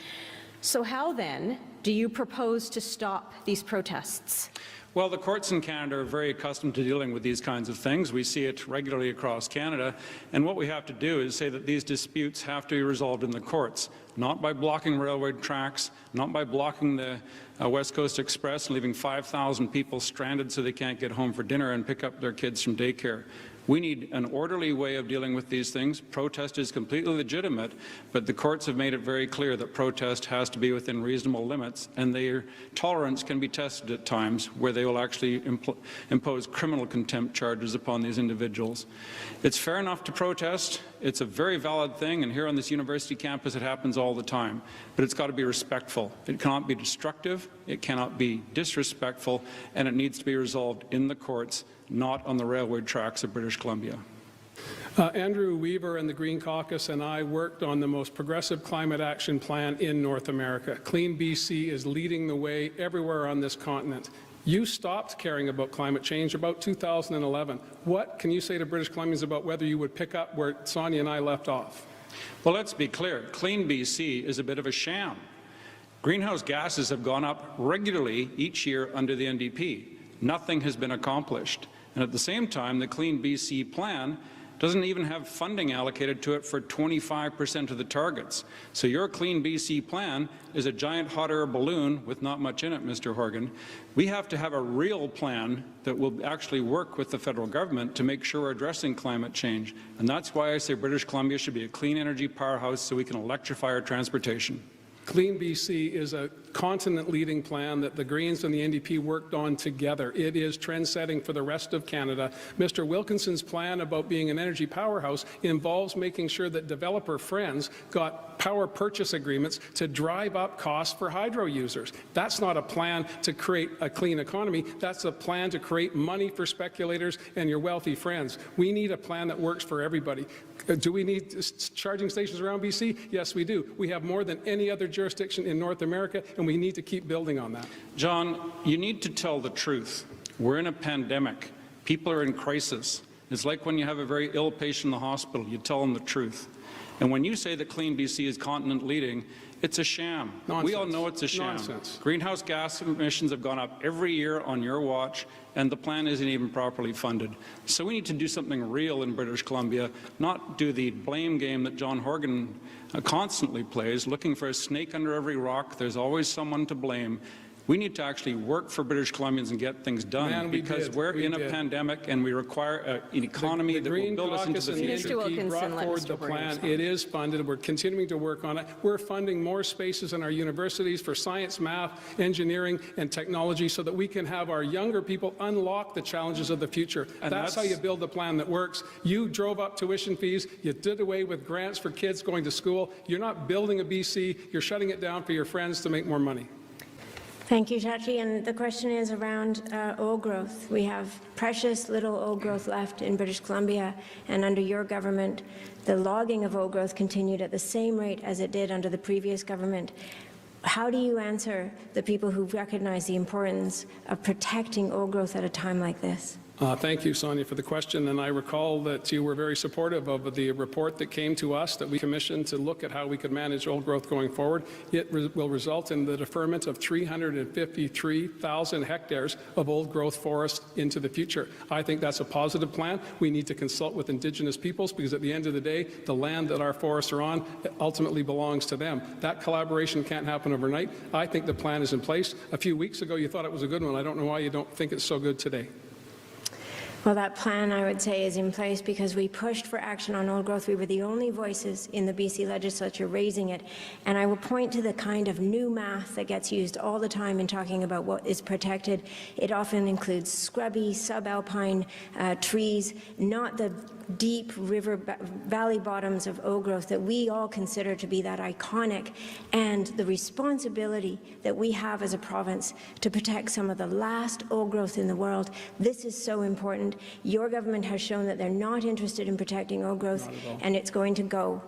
So how, then, do you propose to stop these protests? Well, the courts in Canada are very accustomed to dealing with these kinds of things. We see it regularly across Canada. And what we have to do is say that these disputes have to be resolved in the courts, not by blocking railway tracks, not by blocking the West Coast Express and leaving 5,000 people stranded so they can't get home for dinner and pick up their kids from daycare. We need an orderly way of dealing with these things. Protest is completely legitimate, but the courts have made it very clear that protest has to be within reasonable limits, and their tolerance can be tested at times where they will actually impose criminal contempt charges upon these individuals. It's fair enough to protest. It's a very valid thing, and here on this university campus it happens all the time. But it's got to be respectful. It cannot be destructive, it cannot be disrespectful, and it needs to be resolved in the courts, not on the railway tracks of British Columbia. Andrew Weaver and the Green Caucus and I worked on the most progressive climate action plan in North America. Clean BC is leading the way everywhere on this continent. You stopped caring about climate change about 2011. What can you say to British Columbians about whether you would pick up where Sonia and I left off? Well, let's be clear. Clean BC is a bit of a sham. Greenhouse gases have gone up regularly each year under the NDP. Nothing has been accomplished. And at the same time, the Clean BC plan doesn't even have funding allocated to it for 25% of the targets. So your Clean BC plan is a giant hot air balloon with not much in it, Mr. Horgan. We have to have a real plan that will actually work with the federal government to make sure we're addressing climate change. And that's why I say British Columbia should be a clean energy powerhouse so we can electrify our transportation. Clean BC is a continent-leading plan that the Greens and the NDP worked on together. It is trend-setting for the rest of Canada. Mr. Wilkinson's plan about being an energy powerhouse involves making sure that developer friends got power purchase agreements to drive up costs for hydro users. That's not a plan to create a clean economy. That's a plan to create money for speculators and your wealthy friends. We need a plan that works for everybody. Do we need charging stations around BC? Yes, we do. We have more than any other jurisdiction in North America, and we need to keep building on that. John, you need to tell the truth. We're in a pandemic. People are in crisis. It's like when you have a very ill patient in the hospital, you tell them the truth. And when you say that Clean BC is continent leading, it's a sham. Nonsense. We all know it's a sham. Nonsense. Greenhouse gas emissions have gone up every year on your watch, and the plan isn't even properly funded. So we need to do something real in British Columbia, not do the blame game that John Horgan constantly plays, looking for a snake under every rock. There's always someone to blame. We need to actually work for British Columbians and get things done because we're in a pandemic and we require an economy that will build us into the future. The Green Caucus and the NDP brought forward the plan. It is funded. We're continuing to work on it. We're funding more spaces in our universities for science, math, engineering, and technology so that we can have our younger people unlock the challenges of the future. That's how you build a plan that works. You drove up tuition fees. You did away with grants for kids going to school. You're not building a BC. You're shutting it down for your friends to make more money. Thank you, Shachi. And the question is around old growth. We have precious little old growth left in British Columbia, and under your government, the logging of old growth continued at the same rate as it did under the previous government. How do you answer the people who recognize the importance of protecting old growth at a time like this? Thank you, Sonia, for the question. And I recall that you were very supportive of the report that came to us that we commissioned to look at how we could manage old growth going forward. It will result in the deferment of 353,000 hectares of old growth forest into the future. I think that's a positive plan. We need to consult with Indigenous peoples because at the end of the day, the land that our forests are on ultimately belongs to them. That collaboration can't happen overnight. I think the plan is in place. A few weeks ago, you thought it was a good one. I don't know why you don't think it's so good today. Well, that plan, I would say, is in place because we pushed for action on old growth. We were the only voices in the BC legislature raising it. And I will point to the kind of new math that gets used all the time in talking about what is protected. It often includes scrubby, subalpine trees, not the deep river valley bottoms of old growth that we all consider to be that iconic, and the responsibility that we have as a province to protect some of the last old growth in the world. This is so important. Your government has shown that they're not interested in protecting old growth, and it's going to go.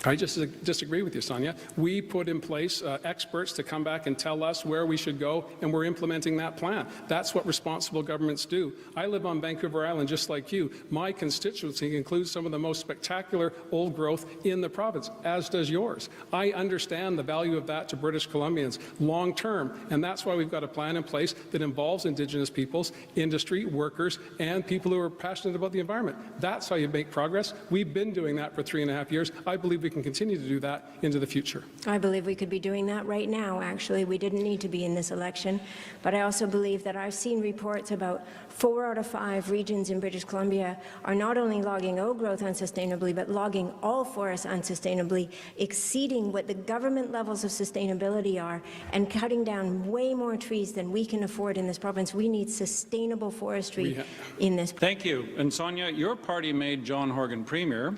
I just disagree with you, Sonia. We put in place experts to come back and tell us where we should go, and we're implementing that plan. That's what responsible governments do. I live on Vancouver Island just like you. My constituency includes some of the most spectacular old growth in the province, as does yours. I understand the value of that to British Columbians long term, and that's why we've got a plan in place that involves Indigenous peoples, industry, workers, and people who are passionate about the environment. That's how you make progress. We've been doing that for 3.5 years. I believe we can continue to do that into the future. I believe we could be doing that right now, actually. We didn't need to be in this election. But I also believe that I've seen reports about 4 out of 5 regions in British Columbia are not only logging old growth unsustainably, but logging all forests unsustainably, exceeding what the government levels of sustainability are, and cutting down way more trees than we can afford in this province. We need sustainable forestry in this. Thank you. And Sonia, your party made John Horgan Premier.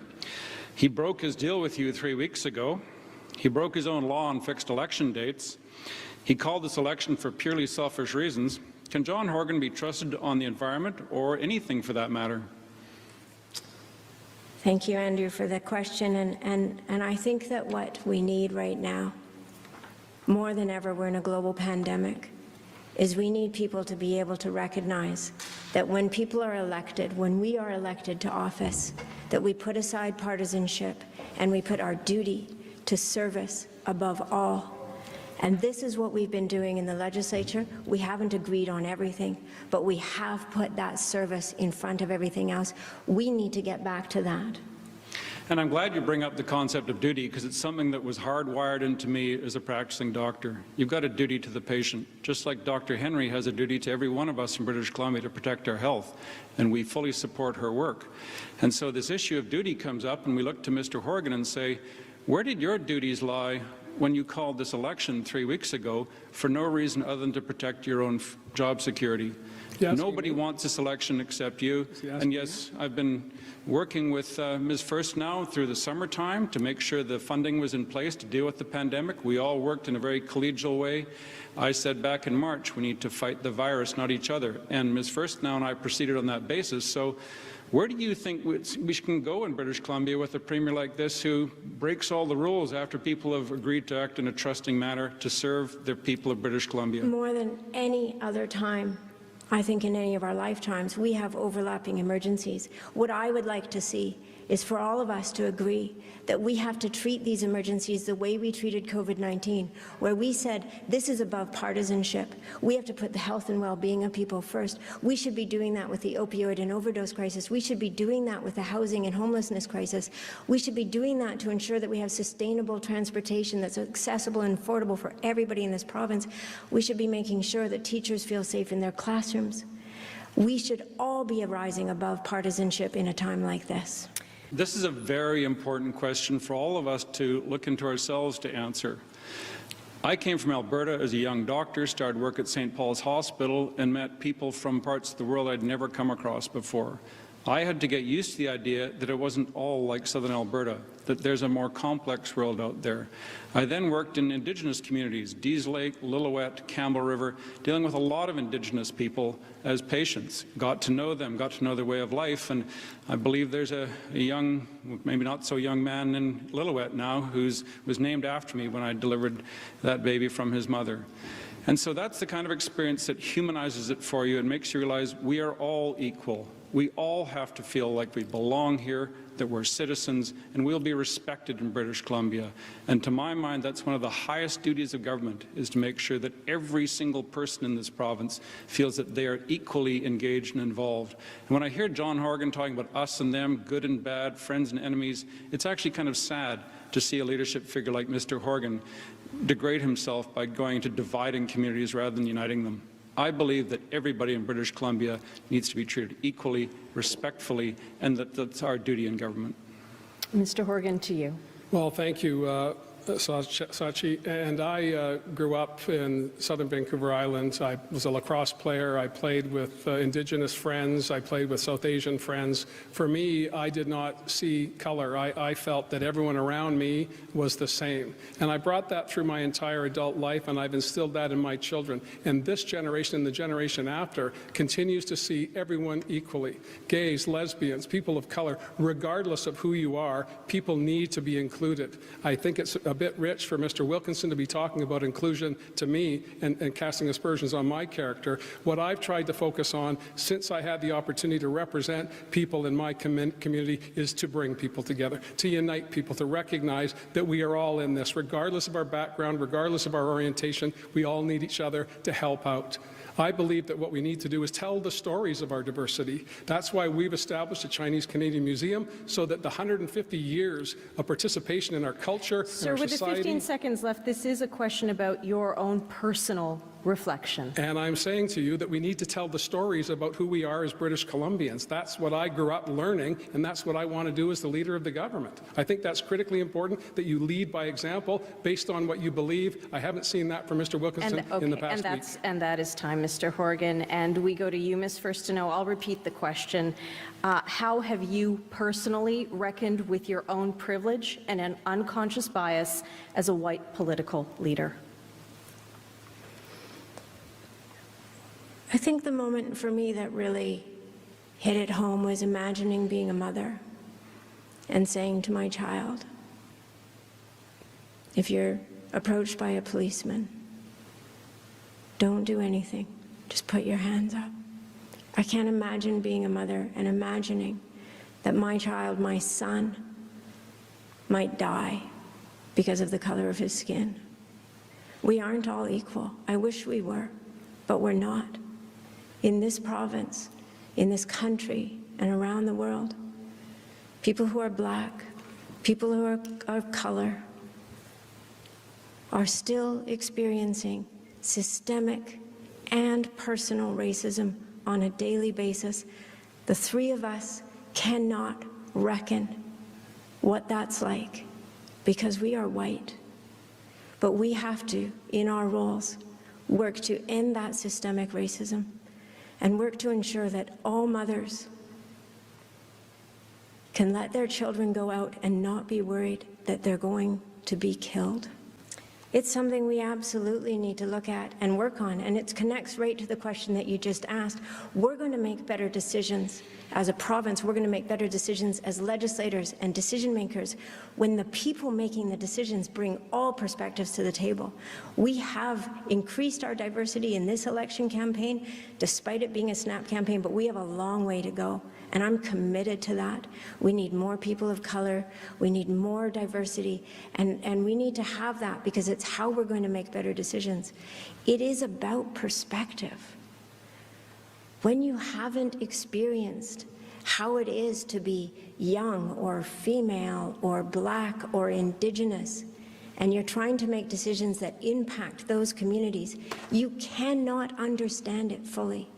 He broke his deal with you 3 weeks ago. He broke his own law on fixed election dates. He called this election for purely selfish reasons. Can John Horgan be trusted on the environment or anything for that matter? Thank you, Andrew, for the question. And I think that what we need right now, more than ever, we're in a global pandemic, is we need people to be able to recognize that when people are elected, when we are elected to office, that we put aside partisanship and we put our duty to service above all. And this is what we've been doing in the legislature. We haven't agreed on everything, but we have put that service in front of everything else. We need to get back to that. And I'm glad you bring up the concept of duty because it's something that was hardwired into me as a practicing doctor. You've got a duty to the patient, just like Dr. Henry has a duty to every one of us in British Columbia to protect our health, and we fully support her work. And so this issue of duty comes up, and we look to Mr. Horgan and say, where did your duties lie when you called this election 3 weeks ago for no reason other than to protect your own job security? Nobody wants this election except you. And yes, I've been working with Ms. First now through the summertime to make sure the funding was in place to deal with the pandemic. We all worked in a very collegial way. I said back in March, we need to fight the virus, not each other. And Ms. First now and I proceeded on that basis. So where do you think we can go in British Columbia with a Premier like this who breaks all the rules after people have agreed to act in a trusting manner to serve the people of British Columbia? More than any other time, I think in any of our lifetimes, we have overlapping emergencies. What I would like to see is for all of us to agree that we have to treat these emergencies the way we treated COVID-19, where we said this is above partisanship. We have to put the health and well-being of people first. We should be doing that with the opioid and overdose crisis. We should be doing that with the housing and homelessness crisis. We should be doing that to ensure that we have sustainable transportation that's accessible and affordable for everybody in this province. We should be making sure that teachers feel safe in their classrooms. We should all be rising above partisanship in a time like this. This is a very important question for all of us to look into ourselves to answer. I came from Alberta as a young doctor, started work at St. Paul's Hospital, and met people from parts of the world I'd never come across before. I had to get used to the idea that it wasn't all like Southern Alberta, that there's a more complex world out there. I then worked in Indigenous communities, Dease Lake, Lillooet, Campbell River, dealing with a lot of Indigenous people as patients. Got to know them, got to know their way of life, and I believe there's a young, maybe not so young man in Lillooet now who was named after me when I delivered that baby from his mother. And so that's the kind of experience that humanizes it for you and makes you realize we are all equal. We all have to feel like we belong here, that we're citizens, and we'll be respected in British Columbia. And to my mind, that's one of the highest duties of government, is to make sure that every single person in this province feels that they are equally engaged and involved. And when I hear John Horgan talking about us and them, good and bad, friends and enemies, it's actually kind of sad to see a leadership figure like Mr. Horgan degrade himself by going to dividing communities rather than uniting them. I believe that everybody in British Columbia needs to be treated equally, respectfully, and that's our duty in government. Mr. Horgan, to you. Well, thank you, Sachi. And I grew up in southern Vancouver Island. I was a lacrosse player. I played with Indigenous friends. I played with South Asian friends. For me, I did not see color. I felt that everyone around me was the same. And I brought that through my entire adult life, and I've instilled that in my children. And this generation and the generation after continues to see everyone equally. Gays, lesbians, people of color, regardless of who you are, people need to be included. I think it's a bit rich for Mr. Wilkinson to be talking about inclusion to me and casting aspersions on my character. What I've tried to focus on since I had the opportunity to represent people in my community is to bring people together, to unite people, to recognize that we are all in this. Regardless of our background, regardless of our orientation, we all need each other to help out. I believe that what we need to do is tell the stories of our diversity. That's why we've established a Chinese-Canadian Museum, so that the 150 years of participation in our culture and our Sir, with the 15 seconds left, this is a question about your own personal reflection. And I'm saying to you that we need to tell the stories about who we are as British Columbians. That's what I grew up learning, and that's what I want to do as the leader of the government. I think that's critically important, that you lead by example based on what you believe. I haven't seen that from Mr. Wilkinson in the past week. And that is time, Mr. Horgan. And we go to you, Ms. Firstenow. I'll repeat the question. How have you personally reckoned with your own privilege and an unconscious bias as a white political leader? I think the moment for me that really hit it home was imagining being a mother and saying to my child, if you're approached by a policeman, don't do anything, just put your hands up. I can't imagine being a mother and imagining that my child, my son, might die because of the color of his skin. We aren't all equal. I wish we were, but we're not. In this province, in this country, and around the world, people who are black, people who are of color, are still experiencing systemic and personal racism on a daily basis. The three of us cannot reckon what that's like because we are white. But we have to, in our roles, work to end that systemic racism and work to ensure that all mothers can let their children go out and not be worried that they're going to be killed. It's something we absolutely need to look at and work on, and it connects right to the question that you just asked. We're going to make better decisions as a province. We're going to make better decisions as legislators and decision makers when the people making the decisions bring all perspectives to the table. We have increased our diversity in this election campaign, despite it being a SNAP campaign, but we have a long way to go, and I'm committed to that. We need more people of color, we need more diversity, and we need to have that because it's how we're going to make better decisions. It is about perspective. When you haven't experienced how it is to be young or female or black or Indigenous, and you're trying to make decisions that impact those communities, you cannot understand it fully.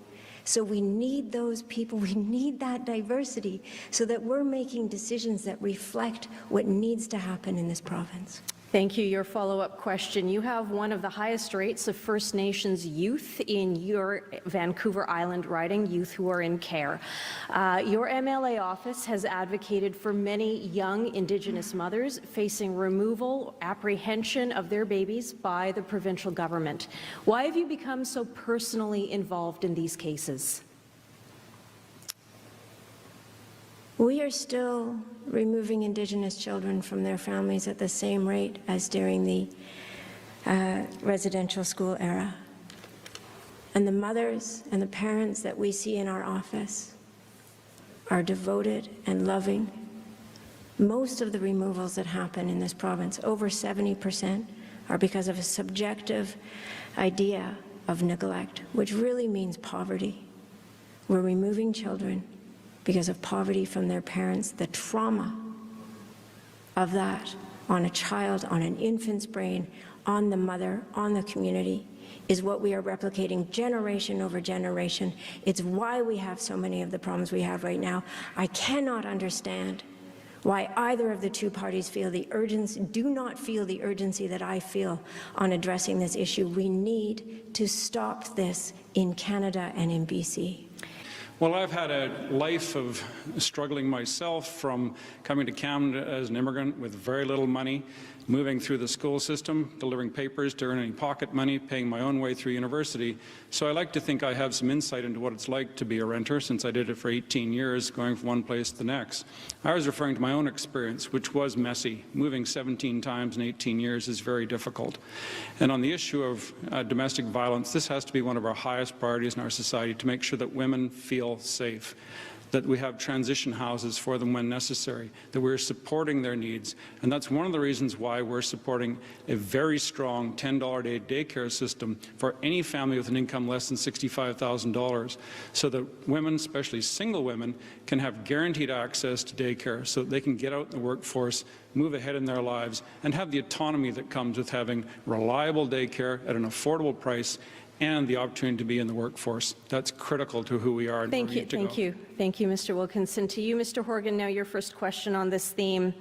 So we need those people, we need that diversity so that we're making decisions that reflect what needs to happen in this province. Thank you. Your follow-up question. You have one of the highest rates of First Nations youth in your Vancouver Island riding, youth who are in care. Your MLA office has advocated for many young Indigenous mothers facing removal, apprehension of their babies by the provincial government. Why have you become so personally involved in these cases? We are still removing Indigenous children from their families at the same rate as during the residential school era. And the mothers and the parents that we see in our office are devoted and loving. Most of the removals that happen in this province, over 70%, are because of a subjective idea of neglect, which really means poverty. We're removing children because of poverty from their parents. The trauma of that on a child, on an infant's brain, on the mother, on the community, is what we are replicating generation over generation. It's why we have so many of the problems we have right now. I cannot understand why either of the two parties feel the urgency, do not feel the urgency that I feel on addressing this issue. We need to stop this in Canada and in BC. Well, I've had a life of struggling myself, from coming to Canada as an immigrant with very little money, moving through the school system, delivering papers to earn any pocket money, paying my own way through university. So I like to think I have some insight into what it's like to be a renter, since I did it for 18 years, going from one place to the next. I was referring to my own experience, which was messy. Moving 17 times in 18 years is very difficult. And on the issue of domestic violence, this has to be one of our highest priorities in our society, to make sure that women feel safe, that we have transition houses for them when necessary, that we're supporting their needs. And that's one of the reasons why we're supporting a very strong $10 a day daycare system for any family with an income less than $65,000, so that women, especially single women, can have guaranteed access to daycare, so that they can get out in the workforce, move ahead in their lives, and have the autonomy that comes with having reliable daycare at an affordable price and the opportunity to be in the workforce. That's critical to who we are. Thank you, Mr. Wilkinson. To you, Mr. Horgan, now your first question on this theme.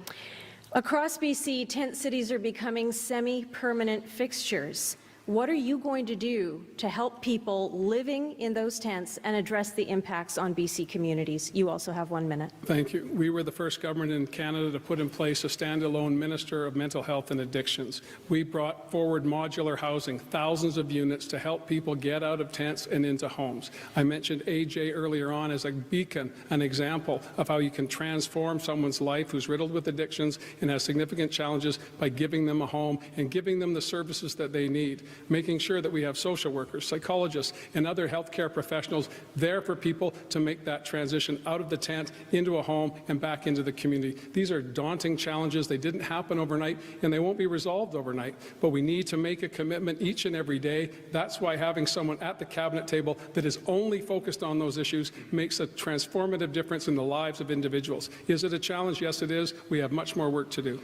Across BC, tent cities are becoming semi-permanent fixtures. What are you going to do to help people living in those tents and address the impacts on BC communities? You also have 1 minute. Thank you. We were the first government in Canada to put in place a standalone Minister of Mental Health and Addictions. We brought forward modular housing, thousands of units to help people get out of tents and into homes. I mentioned AJ earlier on as a beacon, an example of how you can transform someone's life who's riddled with addictions and has significant challenges by giving them a home and giving them the services that they need. Making sure that we have social workers, psychologists, and other healthcare professionals there for people to make that transition out of the tent into a home and back into the community. These are daunting challenges. They didn't happen overnight, and they won't be resolved overnight. But we need to make a commitment each and every day. That's why having someone at the cabinet table that is only focused on those issues makes a transformative difference in the lives of individuals. Is it a challenge? Yes, it is. We have much more work to do.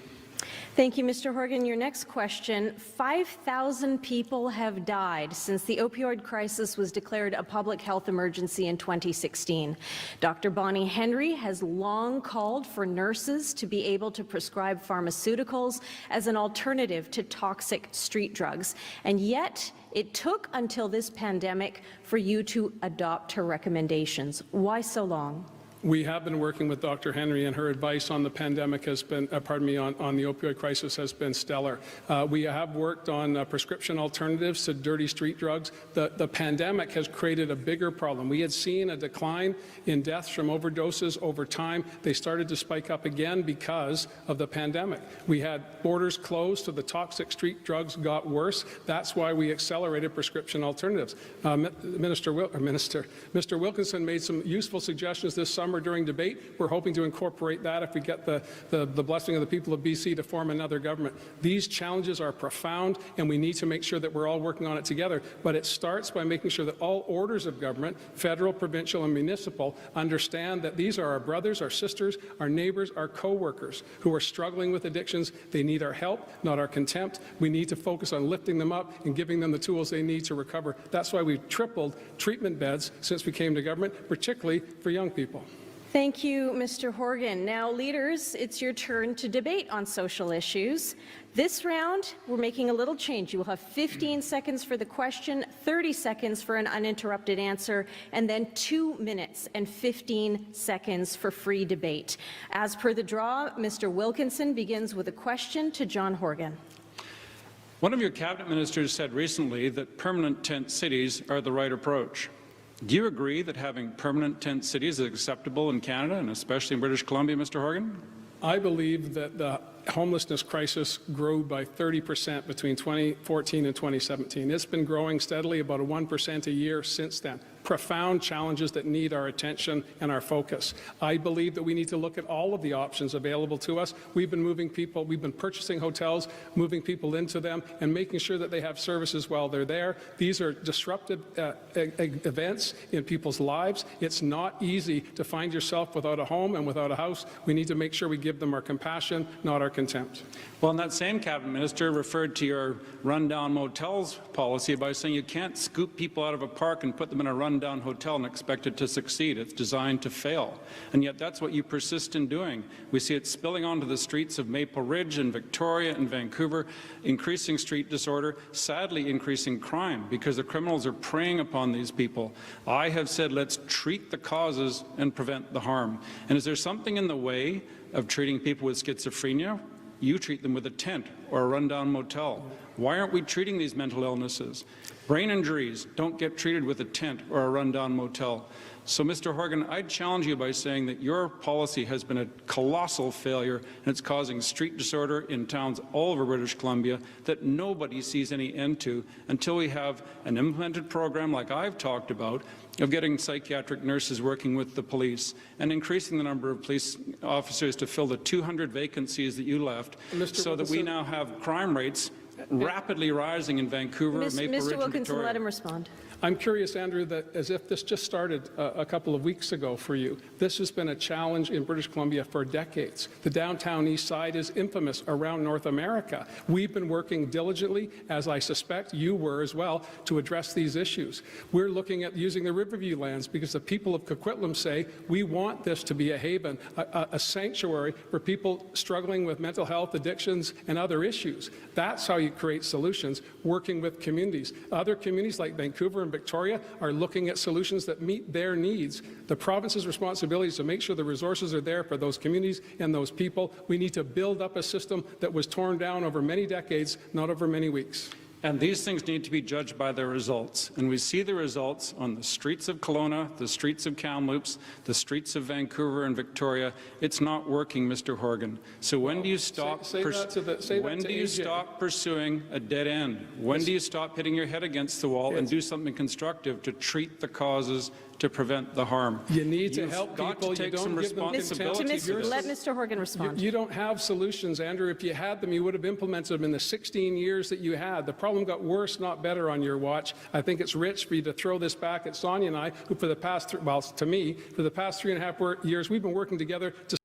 Thank you, Mr. Horgan. Your next question. 5,000 people have died since the opioid crisis was declared a public health emergency in 2016. Dr. Bonnie Henry has long called for nurses to be able to prescribe pharmaceuticals as an alternative to toxic street drugs. And yet, it took until this pandemic for you to adopt her recommendations. Why so long? We have been working with Dr. Henry, and her advice on the pandemic has been, on the opioid crisis has been stellar. We have worked on prescription alternatives to dirty street drugs. The pandemic has created a bigger problem. We had seen a decline in deaths from overdoses over time. They started to spike up again because of the pandemic. We had borders closed, so the toxic street drugs got worse. That's why we accelerated prescription alternatives. Mr. Wilkinson made some useful suggestions this summer during debate. We're hoping to incorporate that if we get the blessing of the people of BC to form another government. These challenges are profound, and we need to make sure that we're all working on it together. But it starts by making sure that all orders of government, federal, provincial, and municipal, understand that these are our brothers, our sisters, our neighbors, our co-workers who are struggling with addictions. They need our help, not our contempt. We need to focus on lifting them up and giving them the tools they need to recover. That's why we've tripled treatment beds since we came to government, particularly for young people. Thank you, Mr. Horgan. Now, leaders, it's your turn to debate on social issues. This round, we're making a little change. You will have 15 seconds for the question, 30 seconds for an uninterrupted answer, and then 2 minutes and 15 seconds for free debate. As per the draw, Mr. Wilkinson begins with a question to John Horgan. One of your cabinet ministers said recently that permanent tent cities are the right approach. Do you agree that having permanent tent cities is acceptable in Canada, and especially in British Columbia, Mr. Horgan? I believe that the homelessness crisis grew by 30% between 2014 and 2017. It's been growing steadily, about a 1% a year since then. Profound challenges that need our attention and our focus. I believe that we need to look at all of the options available to us. We've been moving people, we've been purchasing hotels, moving people into them, and making sure that they have services while they're there. These are disruptive events in people's lives. It's not easy to find yourself without a home and without a house. We need to make sure we give them our compassion, not our contempt. Well, and that same cabinet minister referred to your rundown motels policy by saying you can't scoop people out of a park and put them in a rundown hotel and expect it to succeed. It's designed to fail. And yet that's what you persist in doing. We see it spilling onto the streets of Maple Ridge and Victoria and Vancouver, increasing street disorder, sadly increasing crime because the criminals are preying upon these people. I have said let's treat the causes and prevent the harm. And is there something in the way of treating people with schizophrenia? You treat them with a tent or a rundown motel. Why aren't we treating these mental illnesses? Brain injuries don't get treated with a tent or a rundown motel. So, Mr. Horgan, I'd challenge you by saying that your policy has been a colossal failure and it's causing street disorder in towns all over British Columbia that nobody sees any end to until we have an implemented program like I've talked about of getting psychiatric nurses working with the police and increasing the number of police officers to fill the 200 vacancies that you left so that we now have crime rates rapidly rising in Vancouver, Maple Ridge, Mr. and Wilkinson, Victoria. let him respond. I'm curious, Andrew, that as if this just started a couple of weeks ago for you, this has been a challenge in British Columbia for decades. The downtown east side is infamous around North America. We've been working diligently, as I suspect you were as well, to address these issues. We're looking at using the Riverview lands because the people of Coquitlam say we want this to be a haven, a sanctuary for people struggling with mental health, addictions, and other issues. That's how you create solutions, working with communities. Other communities like Vancouver and Victoria are looking at solutions that meet their needs. The province's responsibility is to make sure the resources are there for those communities and those people. We need to build up a system that was torn down over many decades, not over many weeks. And these things need to be judged by their results. And we see the results on the streets of Kelowna, the streets of Kamloops, the streets of Vancouver and Victoria. It's not working, Mr. Horgan. So when do you stop stop pursuing a dead end? When do you stop hitting your head against the wall and do something constructive to treat the causes to prevent the harm? You need to help people. You don't give them responsibility. Let Mr. Horgan respond. You don't have solutions, Andrew. If you had them, you would have implemented them in the 16 years that you had. The problem got worse, not better on your watch. I think it's rich for you to throw this back at Sonia and I, who for the past, to me, for the past 3.5 years, we've been working together to